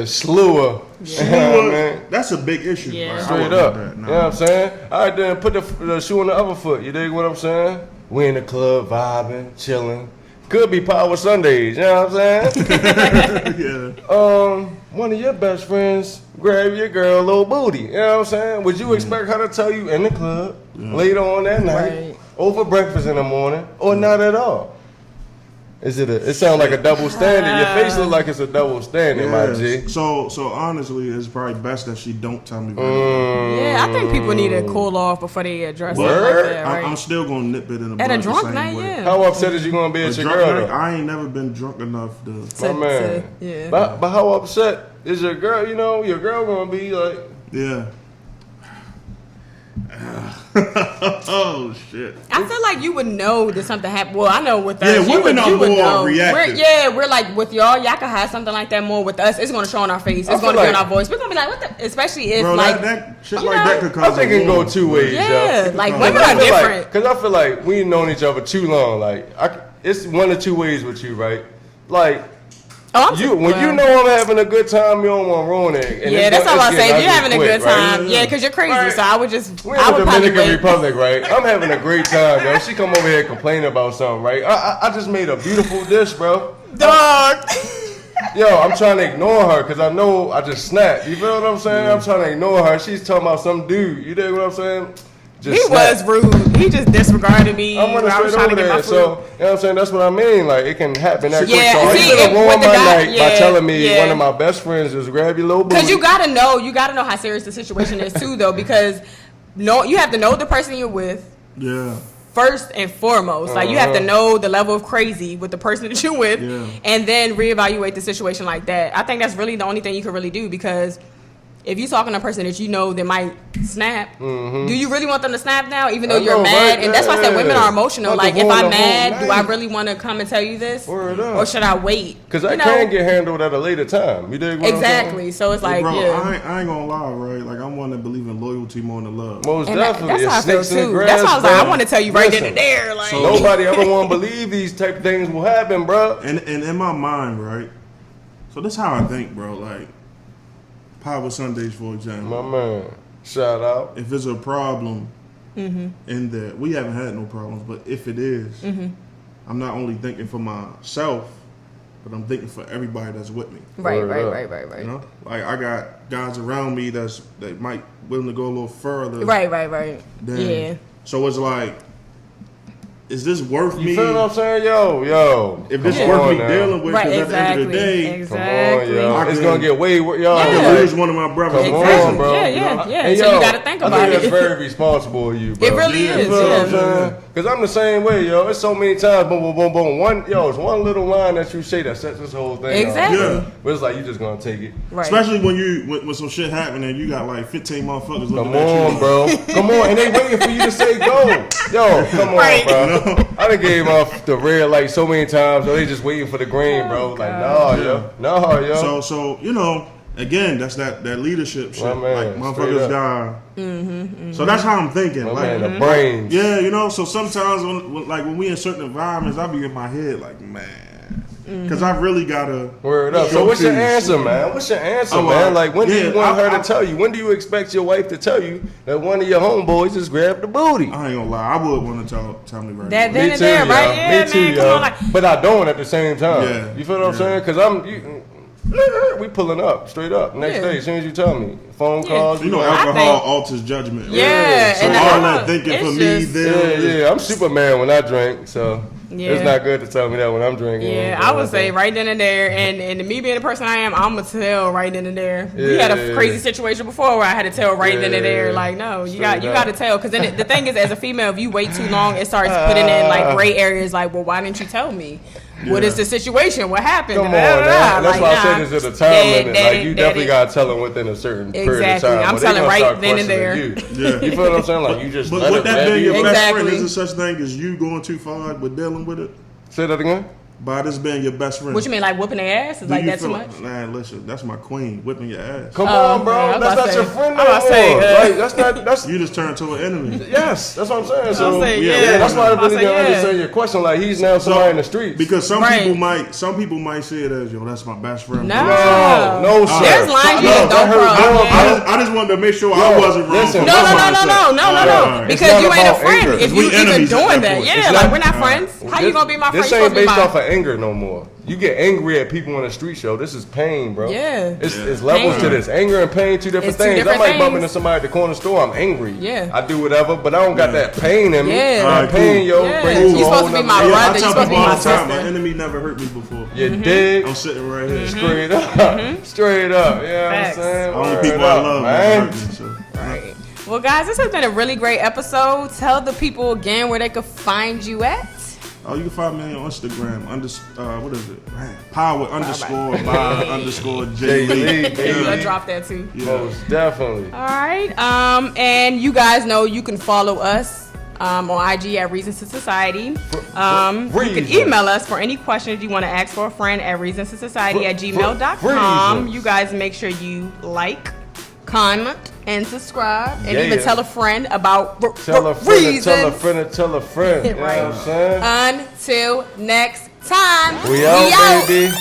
slew. Man. That's a big issue. Yeah. Straight up. You know what I'm saying? All right, then put the shoe on the other foot. You dig what I'm saying? We in the club vibing, chilling. Could be Power Sundays, you know what I'm saying? Yeah. One of your best friends grab your girl a little booty, you know what I'm saying? Would you expect her to tell you in the club later on that night, over breakfast in the morning, or not at all? It sounds like a double standard. Your face looks like it's a double standard, my G. So honestly, it's probably best that she don't tell me. Yeah, I think people need to cool off before they address it like that, right? I'm still gonna nip it in the bud. At a drunk the same night, way. How upset is you gonna be at your girl? I ain't never been drunk enough to. My man. But how upset is your girl? You know, your girl gonna be like. Yeah. Oh shit! I feel like you would know that something happened. Well, I know with us, you would know. Reactive. We're like with y'all can have something like that more with us. It's gonna show on our face. It's gonna be on our voice. We're gonna be like, what the? Especially if that shit like that could cause. I think it can go 2 ways. Yeah, like women are different. Because I feel like we've known each other too long. Like it's 1 or 2 ways with you, right? Like. When you know I'm having a good time, you don't want to ruin it. And that's all I say. If you're having a good time, right? yeah, because you're crazy. Right. So I would just. We're in the Dominican Republic, right? I'm having a great time, yo. She come over here complaining about something, right? I just made a beautiful dish, bro. Dog. Yo, I'm trying to ignore her because I know I just snapped. You feel what I'm saying? I'm trying to ignore her. She's talking about some dude. You dig what I'm saying? Was rude. He just disregarded me. I'm running straight over there. So, you know what I'm saying? That's what I mean. Like, it can happen that quick. So, see, you could have ruined my night by telling me one of my best friends just grab your little booty. Because you gotta know how serious the situation is too, though. Because you have to know the person you're with. Yeah. First and foremost, like you have to know the level of crazy with the person that you're with, and then reevaluate the situation like that. I think that's really the only thing you can really do, because if you're talking to a person that you know that might snap, do you really want them to snap now, even though you're mad? Right? And that's why I said women are emotional. Like, if I'm mad, do I night. really want to come and tell you this? Word up. Or should I wait? Because that can get handled at a later time. You dig what I'm Exactly. saying? So it's like, Bro, yeah. I ain't gonna lie, right? Like, I'm one that believe in loyalty more than love. Most And definitely. that's how I It's feel snakes in the too. grass, That's why I was like, bro. I want to tell you right then Listen, and there. Like, So- nobody ever want to believe these type of things will happen, bro. And in my mind, right? So that's how I think, bro. Like, Power Sundays, for example. My man. Shout out. If it's a problem in that, we haven't had no problems, but if it is, I'm not only thinking for myself, but I'm thinking for everybody that's with me. right. You know, like I got guys around me that might willing to go a little further. Right. Than, Yeah. So it's like, is this worth You me? feel what I'm saying? Yo. If this Come worth on me now. dealing with, Right, because at the end of the day, exactly. Come on, yo. I It's can- going to get way worse. Yo, I Yeah. can lose one of my brothers. Come Exactly. on, bro. Yeah. And So yo, you got to think I about think it. that's very responsible of you, bro. It really You is, feel what I'm yeah. saying? Because I'm the same way, yo. It's so many times, boom. It's one little line that you say that sets this whole thing Exactly. off. Yeah. But it's like, you just going to take it. Right. Especially when some shit happening and you got like 15 motherfuckers looking Come at you. on, bro. Come on. And they waiting for you to say go. Yo, come on, Right. bro. I done gave off the red light so many times. So they just waiting for the green, bro. Like, nah, yo. So you know, again, that's that leadership shit. My man, like straight motherfuckers up. got. So that's how I'm thinking. My like, man, the brains. yeah, you know. So sometimes when we in certain environments, I be in my head like, man, because I really gotta. Word up. So what's your answer, man? What's your answer, Oh, man? Like, when do you want her I- to tell you? When do you expect your wife to tell you that one of your homeboys just grabbed the booty? I ain't gonna lie, I would want to tell me right That now. then and there, yo. right? Yeah, Me too, man. yo. Come on, like, But I don't at the same time. Yeah. You feel what I'm Yeah. saying? Because we pulling up straight up next Yeah. day as soon as you tell me. Phone calls. You know, we alcohol think- alters judgment. Yeah, So and all I- that thinking it's for me, just- then Yeah. I'm Superman when I drink, so Yeah. it's not good to tell me that when I'm drinking. yeah, I would say right then and there, and me being the person I am, I'm gonna tell right then and there. We Yeah, had a yeah. crazy situation before where I had to tell right then and there. Yeah. Like, no, you Straight got to up. tell, because then the thing is, as a female, if you wait too long, it starts putting in like gray areas. Like, well, why didn't you tell me? What Yeah. is the situation? What happened? Come on, Da, da, da, da. man. That's Like, why I nah. said this is a time limit. Like, you definitely gotta tell them within a certain period of Exactly. time. I'm or they telling gonna right start then and questioning there. You. Yeah. You feel what I'm saying? Like, you just But let would it that grab being you. your best friend, Exactly. is there such thing as you going too far with dealing with it? Say that again? By this being your best friend. What you mean, like whooping their ass? Is Do like you that too feel- much? Nah, listen, that's my queen, whipping your ass. Come Oh, on, bro. man, I was That's about not to your say- friend I no was about to say, more. Like, that's not. That's You just turned to an enemy. yes. That's what I'm saying. So say, yeah. that's why I I was really say, didn't yeah. understand your question. Like, he's now somebody in the streets. Because some Right. people might see it as, yo, that's my best friend. No. No, sir. There's lines you No, just that don't hurt cross. more, man. bro. I just wanted to make sure I Yo, wasn't wrong. listen. from No, my no, no, no, mindset. no, no, no, no. It's Because not you ain't a about friend anger. if We you even enemies at doing that that. point. Yeah, It's like not- we're not friends. How you gonna be my friend? This You ain't supposed to be based my- off of anger no more. You get angry at people in a street show. This is pain, bro. Yeah. It's levels Pain. to this. Anger and pain, two different It's two things. different I might bump things. into somebody at the corner store. I'm angry. Yeah. I do whatever, but I don't got that pain in me. Yeah. That Alright, pain, cool. yo, Yeah. brings You you to a supposed whole to be nother my level. brother. I You tell supposed to people be all my the time, my sister. enemy never hurt me before. You dig? I'm sitting right here. Straight up. Straight up. You know what I'm Facts. saying? Only Word people I up, love man. never hurt me. So. Right. Well, guys, this has been a really great episode. Tell the people again where they could find you at. Oh, you can find me on Instagram. What is it? Power underscore by underscore Jaylee, Jaylee. baby. I'll drop that too. Most definitely. All right. And you guys know you can follow us on IG at Reasons2Society. You can Reasons. email us for any questions you want to ask for a friend at Reasons2Society@gmail.com. Reasons. You guys make sure you like, comment, and subscribe, and even Yeah. tell a friend about Tell a friend, Reasons. tell a friend, and tell a friend. You know Right. what I'm saying? Until next time. We out, baby.